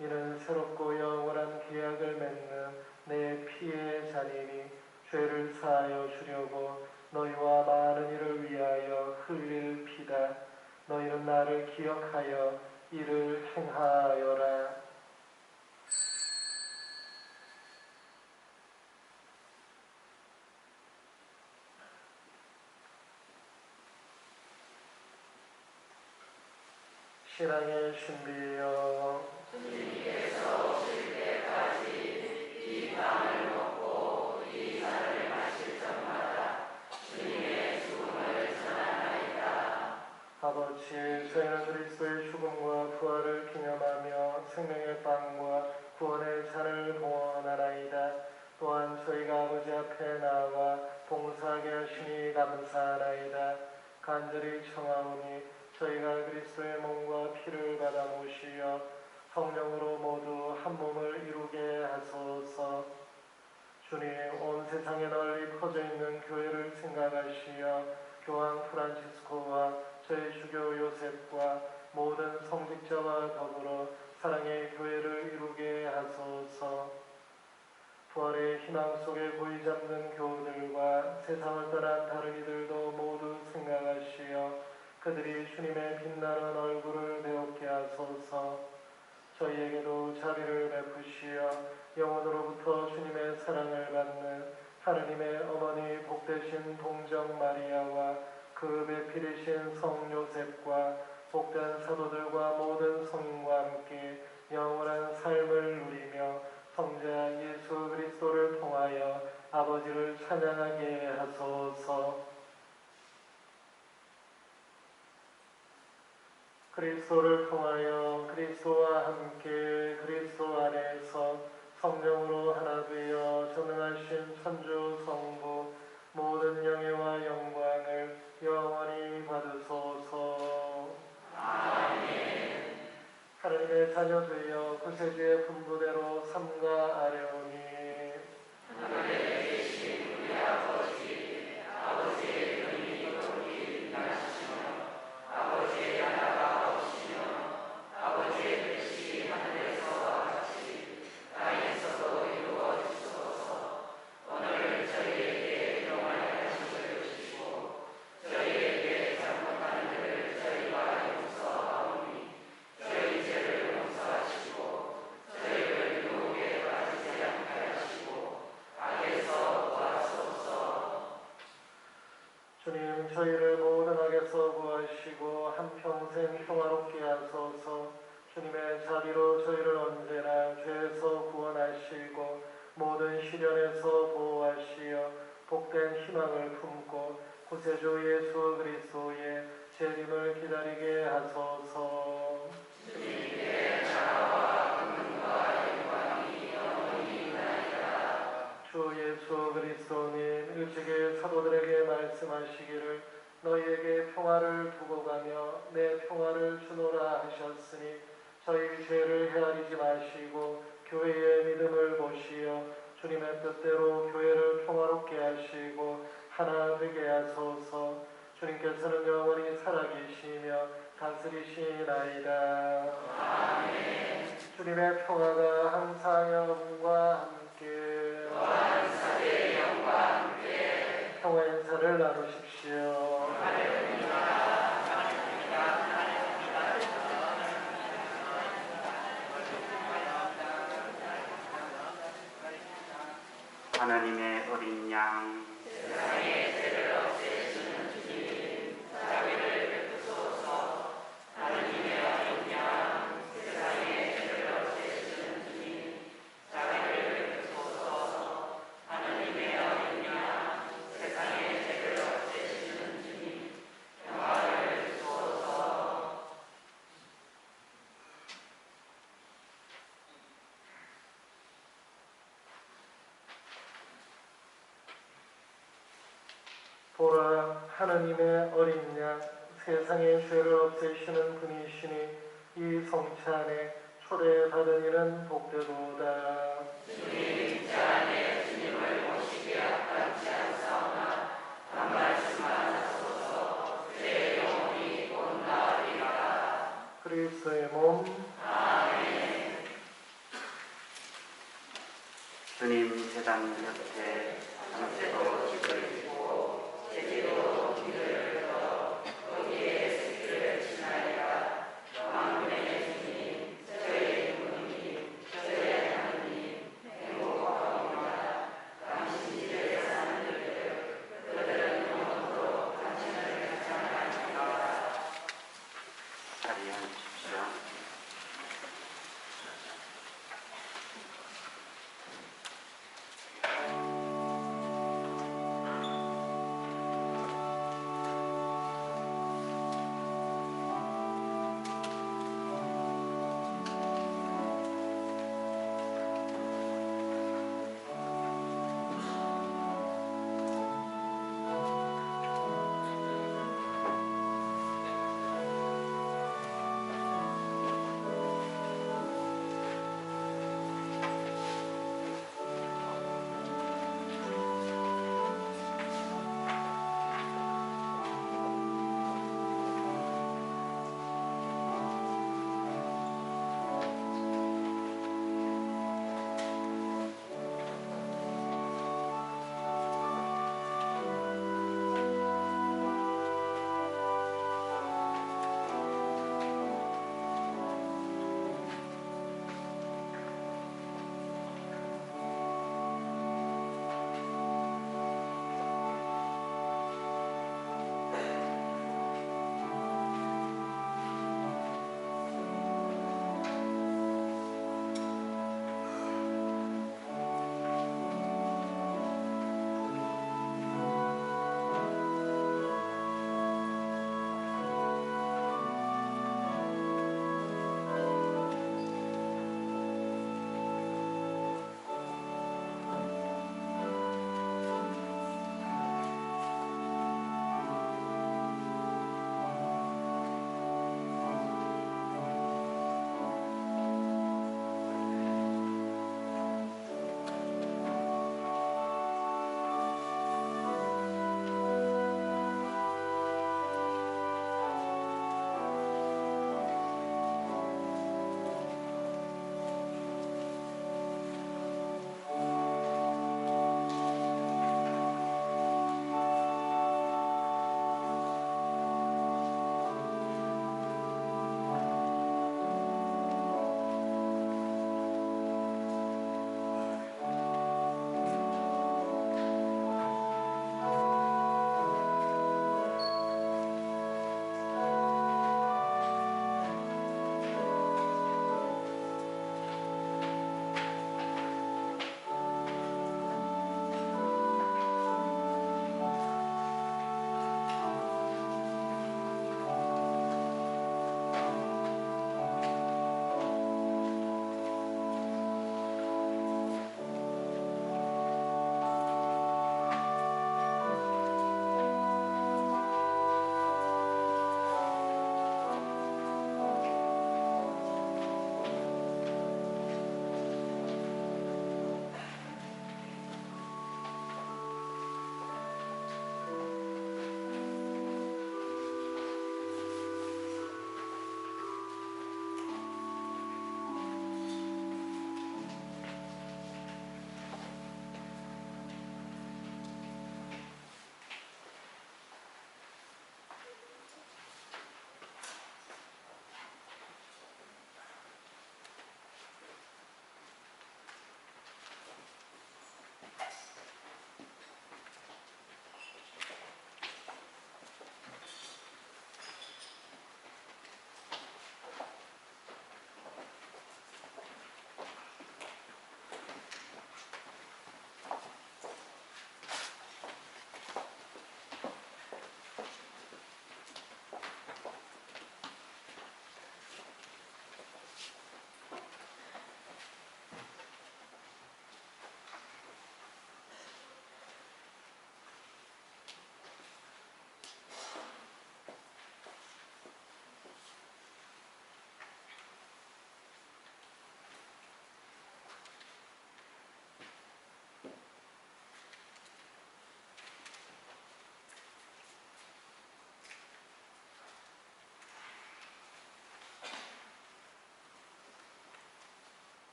이는 새롭고 영원한 계약을 맺는 내 피의 잔이니 죄를 사하여 주려고 너희와 많은 이를 위하여 흘릴 피다. 너희는 나를 기억하여 이를 행하여라. 신앙의 신비여, 주님께서 오실 때까지 이 빵을 먹고 이 잔을 마실 적마다 주님의 죽음을 전하나이다. 아버지, 저희는 그리스도의 죽음과 부활을 기념하며 생명의 빵과 구원의 잔을 봉헌하나이다. 또한 저희가 아버지 앞에 나아가 봉사하게 하시니 감사하나이다. 간절히 청하오니 저희가 그리스도의 몸과 피를 받아 모시어 성령으로 모두 한 몸을 이루게 하소서. 주님, 온 세상에 널리 퍼져 있는 교회를 생각하시어 교황 프란치스코와 저희 주교 요셉과 모든 성직자와 더불어 사랑의 교회를 이루게 하소서. 부활의 희망 속에 고이 잡는 교우들과 세상을 떠난 다른 이들도 모두 생각하시어 그들이 주님의 빛나는 얼굴을 배우게 하소서. 저희에게도 자비를 베푸시어 영원으로부터 주님의 사랑을 받는 하느님의 어머니 복되신 동정 마리아와 그 배필이신 성 요셉과 복된 사도들과 모든 성인과 함께 영원한 삶을 누리며 성자 예수 그리스도를 통하여 아버지를 찬양하게 하소서. 그리스도를 통하여 그리스도와 함께 그리스도 안에서 성령으로 하나 되어 전능하신 천주 성부 모든 영예와 영광을 영원히 받으소서. 아멘. 하나님의 자녀 되어 구세주의 분부대로 삼가 아뢰오니 하늘에 계신 우리 아버지, 아버지의 이름이 거룩히 나시며 아버지의 나라가 오시며 아버지의 뜻이 하늘에서와 같이 땅에서도 이루어지소서. 오늘 저희에게 일용할 양식을 주시고 저희에게 잘못한 일을 저희가 용서하오니 저희 죄를 용서하시고 저희를 유혹에 빠지지 않게 하시고 악에서 구하소서. 주님, 저희를 모든 악에서 구하시고 한평생 평화롭게 하소서. 주님의 자비로 저희를 언제나 죄에서 구원하시고 모든 시련에서 보호하시어 복된 희망을 품고 구세주 예수 그리스도의 재림을 기다리게 하소서. 주님께 나라와 권능과 영광이 영원히 있나이다. 주 예수 그리스도님, 일찍이 사도들에게 말씀하시기를 너희에게 평화를 두고 가며 내 평화를 주노라 하셨으니 저희 죄를 헤아리지 마시고 교회의 믿음을 보시어 주님의 뜻대로 교회를 평화롭게 하시고 하나 되게 하소서. 주님께서는 영원히 살아계시며 다스리시나이다. 아멘. 주님의 평화가 항상 여러분과 함께 또한 사대의 영과 함께 평화 인사를 나누십시오. 하나님의 어린 양 세상의 죄를 없애시는 주님, 자비를 베푸소서. 하나님의 어린 양, 세상의 죄를 없애시는 주님, 자비를 베푸소서. 하나님의 어린 양, 세상의 죄를 없애시는 주님, 평화를 주소서. 보라, 하나님의 어린 양, 세상의 죄를 없애시는 분이시니 이 성체 안에 초대받은 이는 복되도다. 주님, 저 안에 주님을 모시기에 합당치 않사오나 한 말씀만 하소서. 제 영혼이 곧 나으리라. 그리스도의 몸, 아멘. 주님 제단 옆에 상세로 집을 짓고 제기로 길을 걸어 거기에 스키를 치나이다. 만군의 주님, 저희 부모님, 저희 하나님, 행복하옵니다. 당신 집에 사는 이들, 그들은 영원토록 당신을 찬양하리라. 자리에 앉으십시오.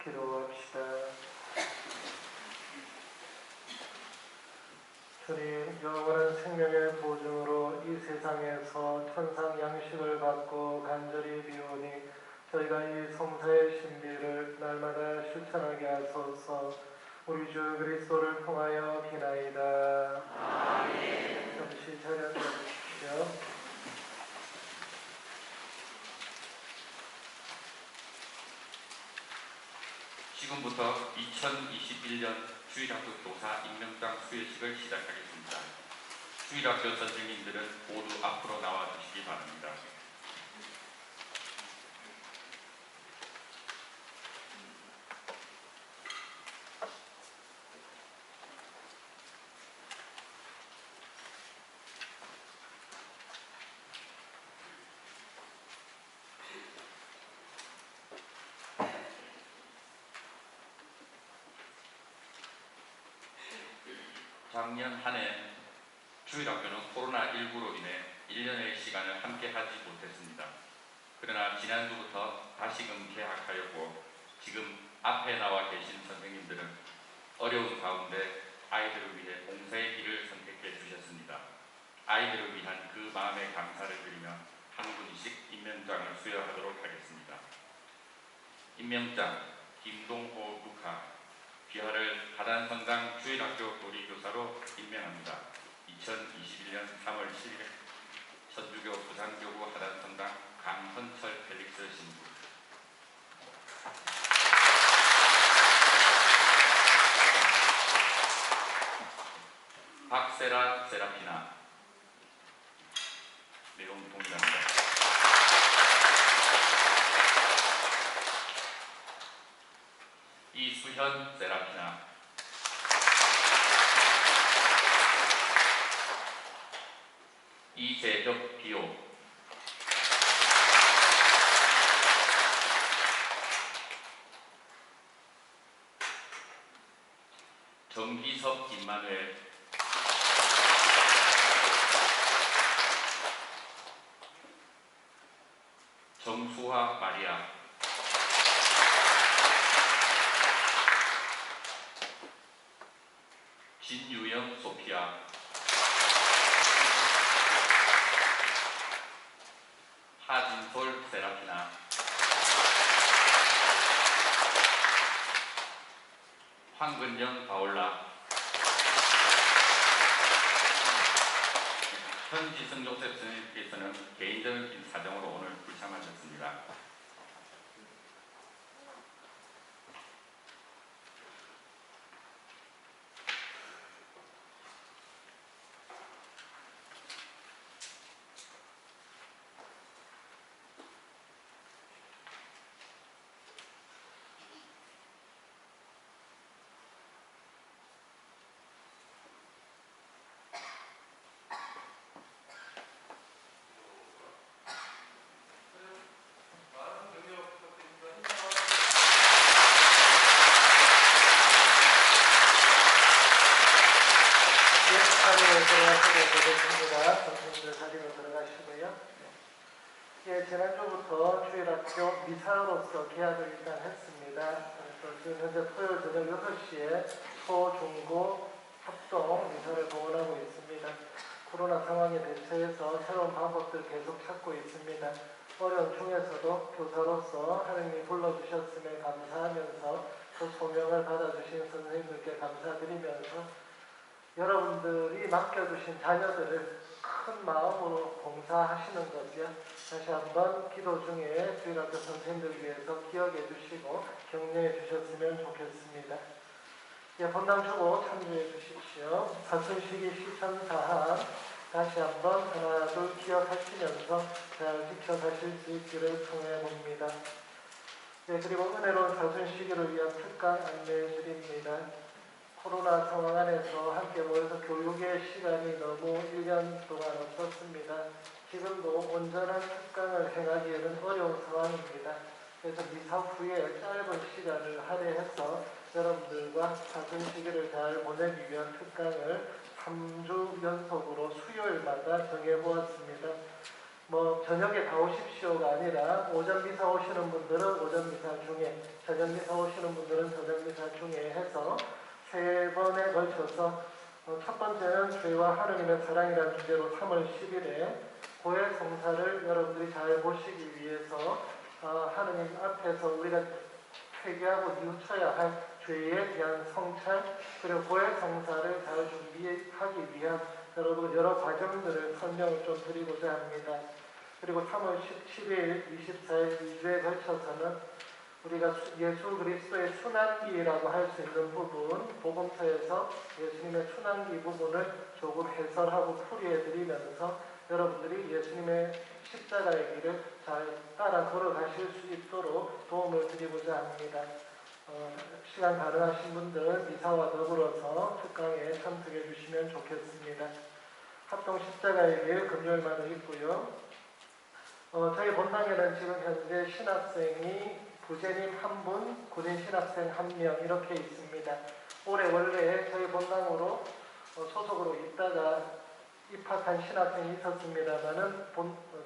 기도합시다. 주님, 영원한 생명의 보증으로 이 세상에서 천상 양식을 받고 간절히 비오니 저희가 이 성사의 신비를 날마다 실천하게 하소서. 우리 주 그리스도를 통하여 비나이다. 아멘. 잠시 자리에 앉으십시오. 지금부터 2021년 주일학교 교사 임명장 수여식을 시작하겠습니다. 주일학교 선생님들은 모두 앞으로 나와 주시기 바랍니다. 작년 한 해 주일학교는 코로나19로 인해 1년의 시간을 함께 하지 못했습니다. 그러나 지난주부터 다시금 개학하였고 지금 앞에 나와 계신 선생님들은 어려운 가운데 아이들을 위해 봉사의 길을 선택해 주셨습니다. 아이들을 위한 그 마음의 감사를 드리며 한 분씩 임명장을 수여하도록 하겠습니다. 임명장 김동호 루카 귀하를 하단성당 주일학교 도리교사로 임명합니다. 2021년 3월 10일 선주교 부산교구 하단성당 강헌철 펠릭스 신부. 박세라 세라피나 내용 동일합니다. 이수현 세라피나, 이재혁 비오, 정기섭 임마누엘, 정수화 마리아, 진유영 소피아, 하진솔 세라피나, 황근영 바올라, 현지승 조셉 선생님께서는 개인적인 사정으로 오늘 불참하셨습니다. 자리로 들어가시게 되겠습니다. 선생님들 자리로 들어가시고요. 예, 지난주부터 주일학교 미사로서 계약을 일단 했습니다. 그래서 지금 현재 토요일 저녁 6시에 소, 중고 합동 미사를 동원하고 있습니다. 코로나 상황에 대처해서 새로운 방법들 계속 찾고 있습니다. 어려운 중에서도 교사로서 하느님이 불러주셨음에 감사하면서 그 소명을 받아주신 선생님들께 감사드리면서 여러분들이 맡겨주신 자녀들을 큰 마음으로 봉사하시는 것이요. 다시 한번 기도 중에 주일학교 선생님들 위해서 기억해 주시고 격려해 주셨으면 좋겠습니다. 예, 본당 주고 참조해 주십시오. 사순시기 시천사항 다시 한번 하나 둘 기억하시면서 잘 지켜가실 수 있기를 청해 봅니다. 예, 그리고 은혜로운 사순시기를 위한 특강 안내해 드립니다. 코로나 상황 안에서 함께 모여서 교육의 시간이 너무 1년 동안 없었습니다. 지금도 온전한 특강을 행하기에는 어려운 상황입니다. 그래서 미사 후에 짧은 시간을 할애해서 여러분들과 사순시기를 잘 보내기 위한 특강을 3주 연속으로 수요일마다 정해보았습니다. 뭐 저녁에 다 오십시오가 아니라 오전 미사 오시는 분들은 오전 미사 중에, 저녁 미사 오시는 분들은 저녁 미사 중에 해서 3번에 걸쳐서 첫 번째는 죄와 하느님의 사랑이라는 주제로 3월 10일에 고해 성사를 여러분들이 잘 보시기 위해서 하느님 앞에서 우리가 회개하고 뉘우쳐야 할 죄에 대한 성찰, 그리고 고해 성사를 잘 준비하기 위한 여러 과정들을 설명을 좀 드리고자 합니다. 그리고 3월 17일, 24일 2주에 걸쳐서는 우리가 예수 그리스도의 순환기라고 할 수 있는 부분, 복음서에서 예수님의 순환기 부분을 조금 해설하고 풀이해드리면서 여러분들이 예수님의 십자가의 길을 잘 따라 걸어가실 수 있도록 도움을 드리고자 합니다. 시간 가능하신 분들 미사와 더불어서 특강에 참석해 주시면 좋겠습니다. 합동 십자가의 길 금요일마다 있고요. 저희 본당에는 지금 현재 신학생이 부재님 1분, 군인 신학생 1명 이렇게 있습니다. 올해 원래 저희 본당으로 소속으로 있다가 입학한 신학생이 있었습니다만은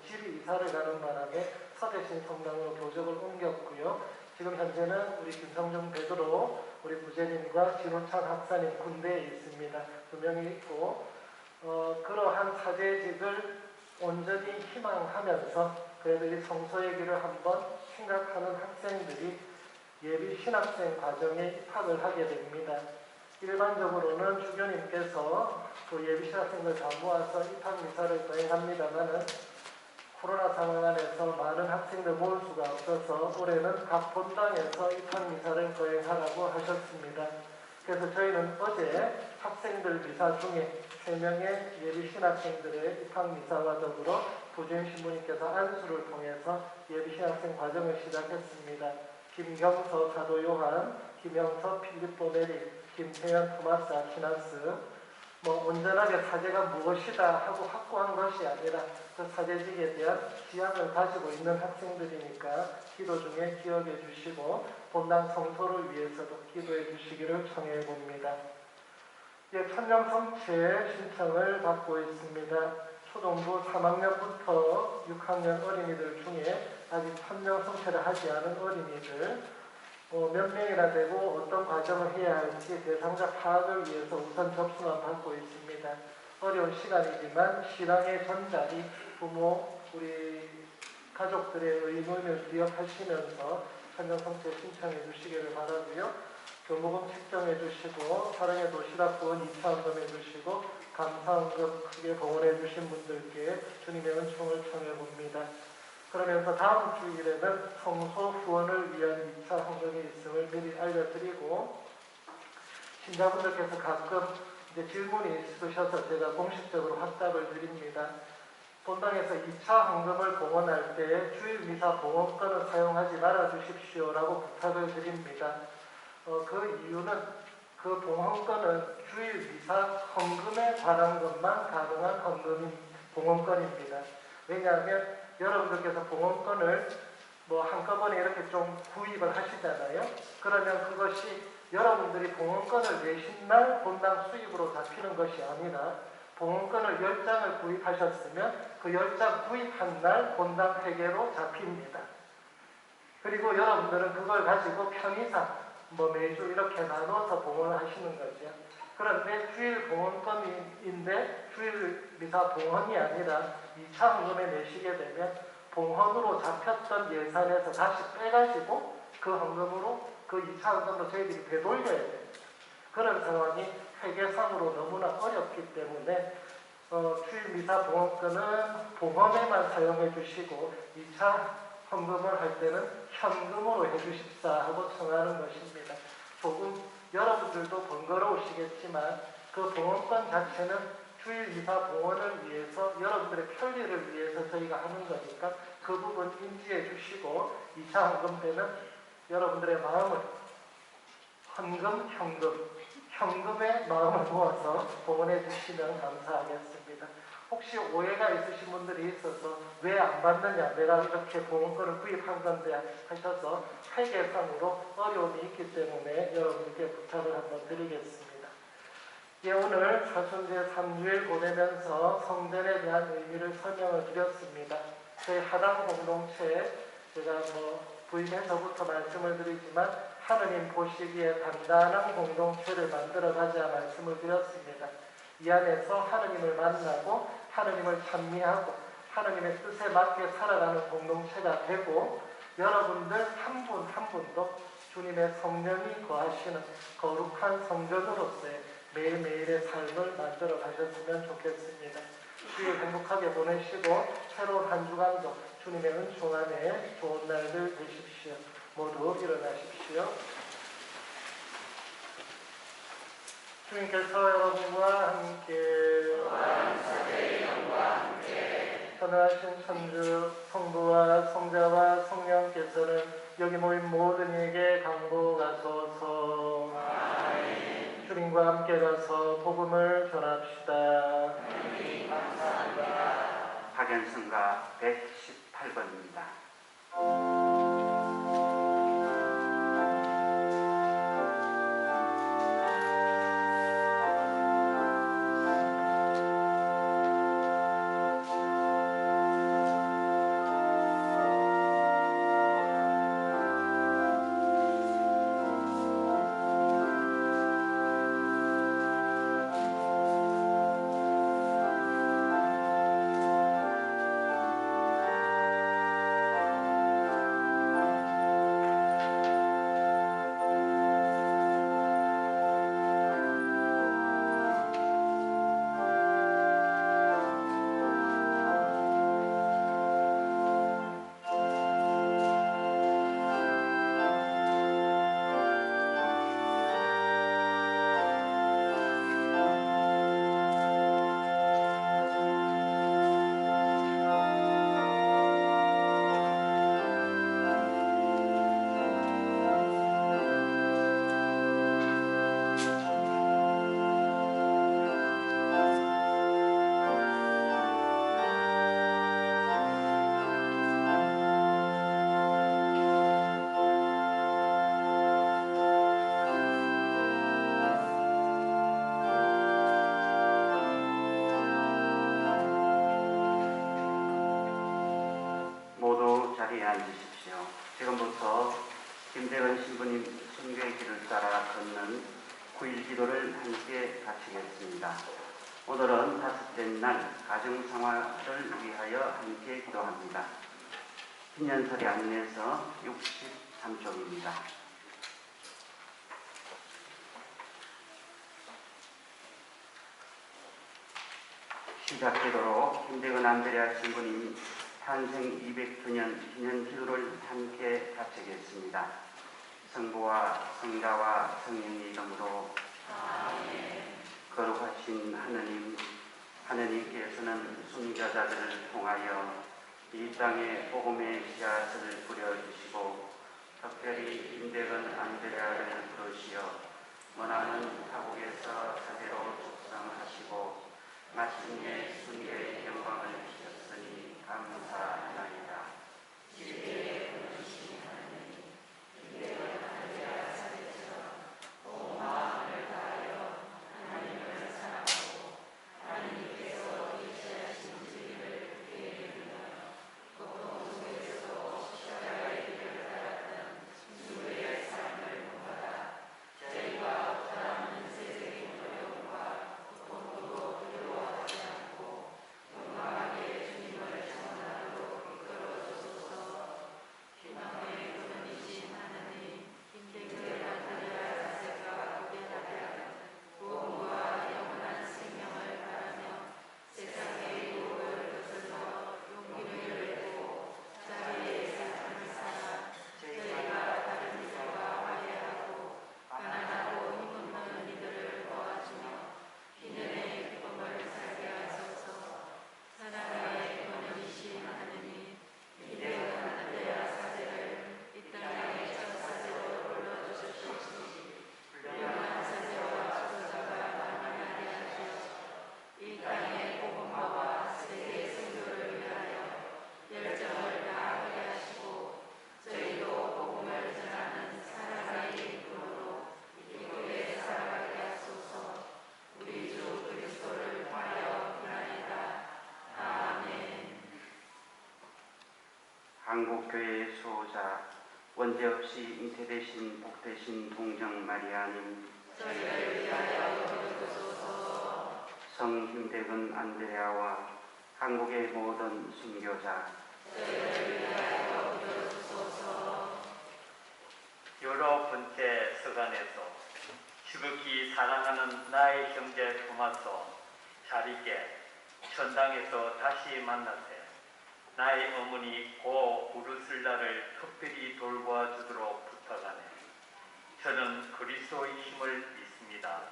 집이 이사를 가는 바람에 서대신 성당으로 교적을 옮겼고요. 지금 현재는 우리 김성중 베드로, 우리 부재님과 진호찬 학사님 군대에 있습니다. 2명이 있고 그러한 사제직을 온전히 희망하면서 그래도 이 성소의 길을 한번 생각하는 학생들이 예비 신학생 과정에 입학을 하게 됩니다. 일반적으로는 주교님께서 그 예비 신학생들 다 모아서 입학 미사를 거행합니다만은 코로나 상황 안에서 많은 학생들 모을 수가 없어서 올해는 각 본당에서 입학 미사를 거행하라고 하셨습니다. 그래서 저희는 어제 학생들 미사 중에 3명의 예비 신학생들의 입학 미사와 더불어 부재임 신부님께서 안수를 통해서 예비 신학생 과정을 시작했습니다. 김경서 사도 요한, 김영서 필립보 메리, 김태현 토마스 아퀴나스, 온전하게 사제가 무엇이다 하고 확고한 것이 아니라 그 사제직에 대한 지향을 가지고 있는 학생들이니까 기도 중에 기억해 주시고 본당 성소를 위해서도 기도해 주시기를 청해 봅니다. 천령 성체 신청을 받고 있습니다. 초등부 3학년부터 6학년 어린이들 중에 아직 천령 성체를 하지 않은 어린이들 몇 명이나 되고 어떤 과정을 해야 할지 대상자 파악을 위해서 우선 접수만 받고 있습니다. 어려운 시간이지만 신앙의 전달이 부모, 우리 가족들의 의문을 기억하시면서 천령 성체 신청해 주시기를 바라고요. 교무금 책정해 주시고 사랑의 도시락 후원 2차원금 해주시고 감사원금 크게 봉헌해 주신 분들께 주님의 은총을 청해 봅니다. 그러면서 다음 주일에는 성소 후원을 위한 2차 헌금이 있음을 미리 알려드리고 신자분들께서 가끔 이제 질문이 있으셔서 제가 공식적으로 확답을 드립니다. 본당에서 2차 헌금을 봉헌할 때 주일 미사 봉헌권을 사용하지 말아 주십시오라고 부탁을 드립니다. 그 이유는 그 봉헌권은 주일 미사 헌금에 관한 것만 가능한 봉헌권입니다. 왜냐하면 여러분들께서 봉헌권을 한꺼번에 이렇게 좀 구입을 하시잖아요. 그러면 그것이 여러분들이 봉헌권을 내신 날 본당 수입으로 잡히는 것이 아니라 봉헌권을 10장을 구입하셨으면 그 10장 구입한 날 본당 회계로 잡힙니다. 그리고 여러분들은 그걸 가지고 편의상 매주 이렇게 나눠서 봉헌을 하시는 거죠. 그런데 주일 봉헌권인데 주일 미사 봉헌이 아니라 2차 헌금에 내시게 되면 봉헌으로 잡혔던 예산에서 다시 빼가지고 그 헌금으로 그 2차 헌금으로 저희들이 되돌려야 돼요. 그런 상황이 회계상으로 너무나 어렵기 때문에 주일 미사 봉헌권은 봉헌에만 사용해 주시고 2차 헌금을 할 때는 현금으로 해주십사 하고 청하는 것입니다. 조금 여러분들도 번거로우시겠지만 그 봉헌권 자체는 주일 미사 봉헌을 위해서 여러분들의 편리를 위해서 저희가 하는 거니까 그 부분 인지해 주시고 2차 헌금 때는 여러분들의 마음을 현금의 마음을 모아서 봉헌해 주시면 감사하겠습니다. 혹시 오해가 있으신 분들이 있어서 왜 안 받느냐, 내가 이렇게 봉헌권을 구입한 건데 하셔서 회계상으로 어려움이 있기 때문에 여러분께 부탁을 한번 드리겠습니다. 오늘 사순제 3주일 보내면서 성전에 대한 의미를 설명을 드렸습니다. 저희 하당 공동체 제가 부임해서부터 말씀을 드리지만 하느님 보시기에 단단한 공동체를 만들어가자 말씀을 드렸습니다. 이 안에서 하느님을 만나고 하느님을 찬미하고 하느님의 뜻에 맞게 살아가는 공동체가 되고 여러분들 한 분 한 분도 주님의 성령이 거하시는 거룩한 성전으로서의 매일매일의 삶을 만들어 가셨으면 좋겠습니다. 주일 행복하게 보내시고 새로운 한 주간도 주님의 은총 안에 좋은 날들 되십시오. 모두 일어나십시오. 주님께서 여러분과 함께 전능하신 천주 성부와 성자와 성령께서는 여기 모인 모든 이에게 강복하소서. 주님과 함께 가서 복음을 전합시다. 박연성가 118번입니다. 자리에 앉으십시오. 지금부터 김대건 신부님 순교의 길을 따라 걷는 9일 기도를 함께 바치겠습니다. 오늘은 다섯째 날 가정상화를 위하여 함께 기도합니다. 흰연설의 안내서 63쪽입니다. 시작 기도로 김대건 안드레아 신부님 탄생 209년 기념 기도를 함께 바치겠습니다. 성부와 성자와 성령의 이름으로 아멘. 거룩하신 하느님, 하느님께서는 순교자들을 통하여 이 땅에 복음의 씨앗을 뿌려주시고 특별히 김대건 안드레아를 부르시어 원하는 타국에서 사제로 축성하시고 마침내 순교의 영광을 주셨으니 감사하나이다. 주님께서 한국교회의 수호자 원죄 없이 잉태되신 복되신 동정 마리아님, 저희를 위하여 기도주소서. 성 김대근 안드레아와 한국의 모든 순교자, 저희를 위하여 기도주소서. 여러 번째 서간에서 지극히 사랑하는 나의 형제 토마서 잘 있게 천당에서 다시 만나세. 나의 어머니 고 우르슬라를 특별히 돌보아주도록 부탁하네. 저는 그리스도의 힘을 믿습니다.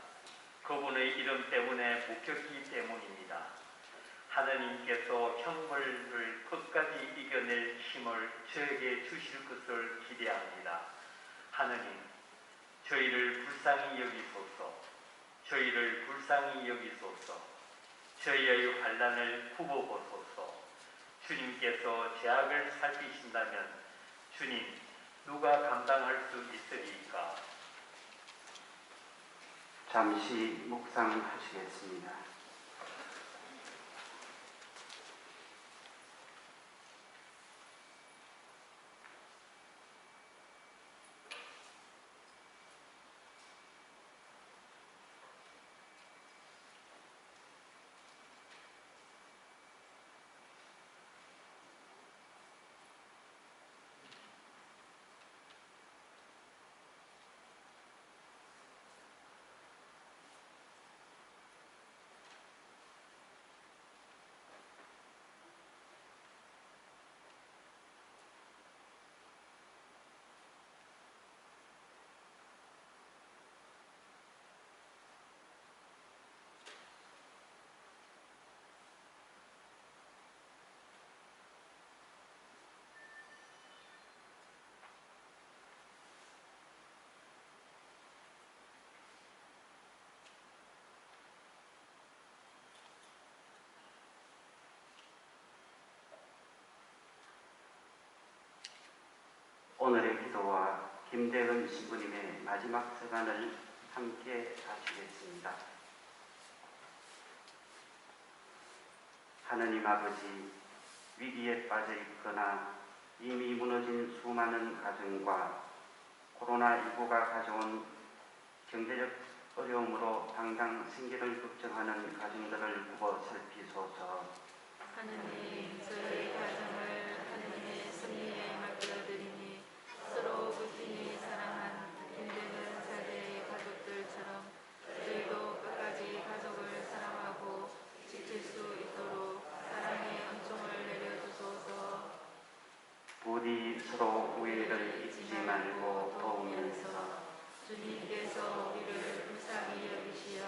그분의 이름 때문에 묶였기 때문입니다. 하나님께서 형벌을 끝까지 이겨낼 힘을 저에게 주실 것을 기대합니다. 하나님, 저희를 불쌍히 여기소서. 저희를 불쌍히 여기소서. 저희의 환난을 굽어보소서. 주님께서 죄악을 살피신다면 주님, 누가 감당할 수 있으리까? 잠시 묵상하시겠습니다. 오늘의 기도와 김대근 신부님의 마지막 서간을 함께 하시겠습니다. 하느님 아버지, 위기에 빠져 있거나 이미 무너진 수많은 가정과 코로나19가 가져온 경제적 어려움으로 당장 생계를 걱정하는 가정들을 굽어 살피소서. 하느님, 저희 가정을 하느님의 섭리에 맡겨드리니 서로 극진히 사랑한 김대근 사대의 가족들처럼 저희도 끝까지 가족을 사랑하고 지킬 수 있도록 사랑의 은총을 내려주소서. 부디 서로 우애를 잊지 말고 도우면서 주님께서 우리를 불쌍히 여기시어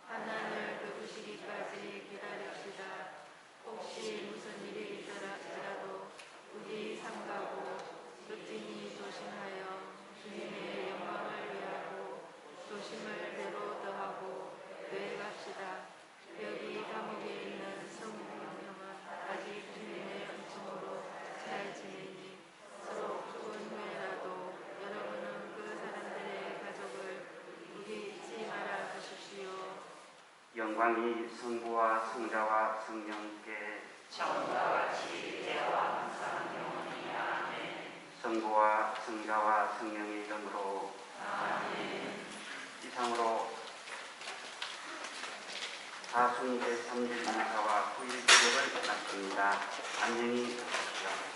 환난을 덮으시기까지 기다립시다. 혹시 무슨 일이 있더라도 부디 삼가고 극진히 조심하여 주님의 영광을 위하고 조심을 배로 더하고 계획합시다. 여기 감옥에 있는 성국영 형은 아직 주님의 은총으로 잘 지내니 서로 죽은 후에라도 여러분은 그 사람들의 가족을 부디 잊지 말아 주십시오. 영광이 성부와 성자와 성령께 처음과 같이 이제와 항상 영원히 아멘. 성부와 성자와 성령의 이름으로 아멘. 이상으로 사순 제3질 인사와 9일 기록을 마칩니다. 안녕히 계십시오.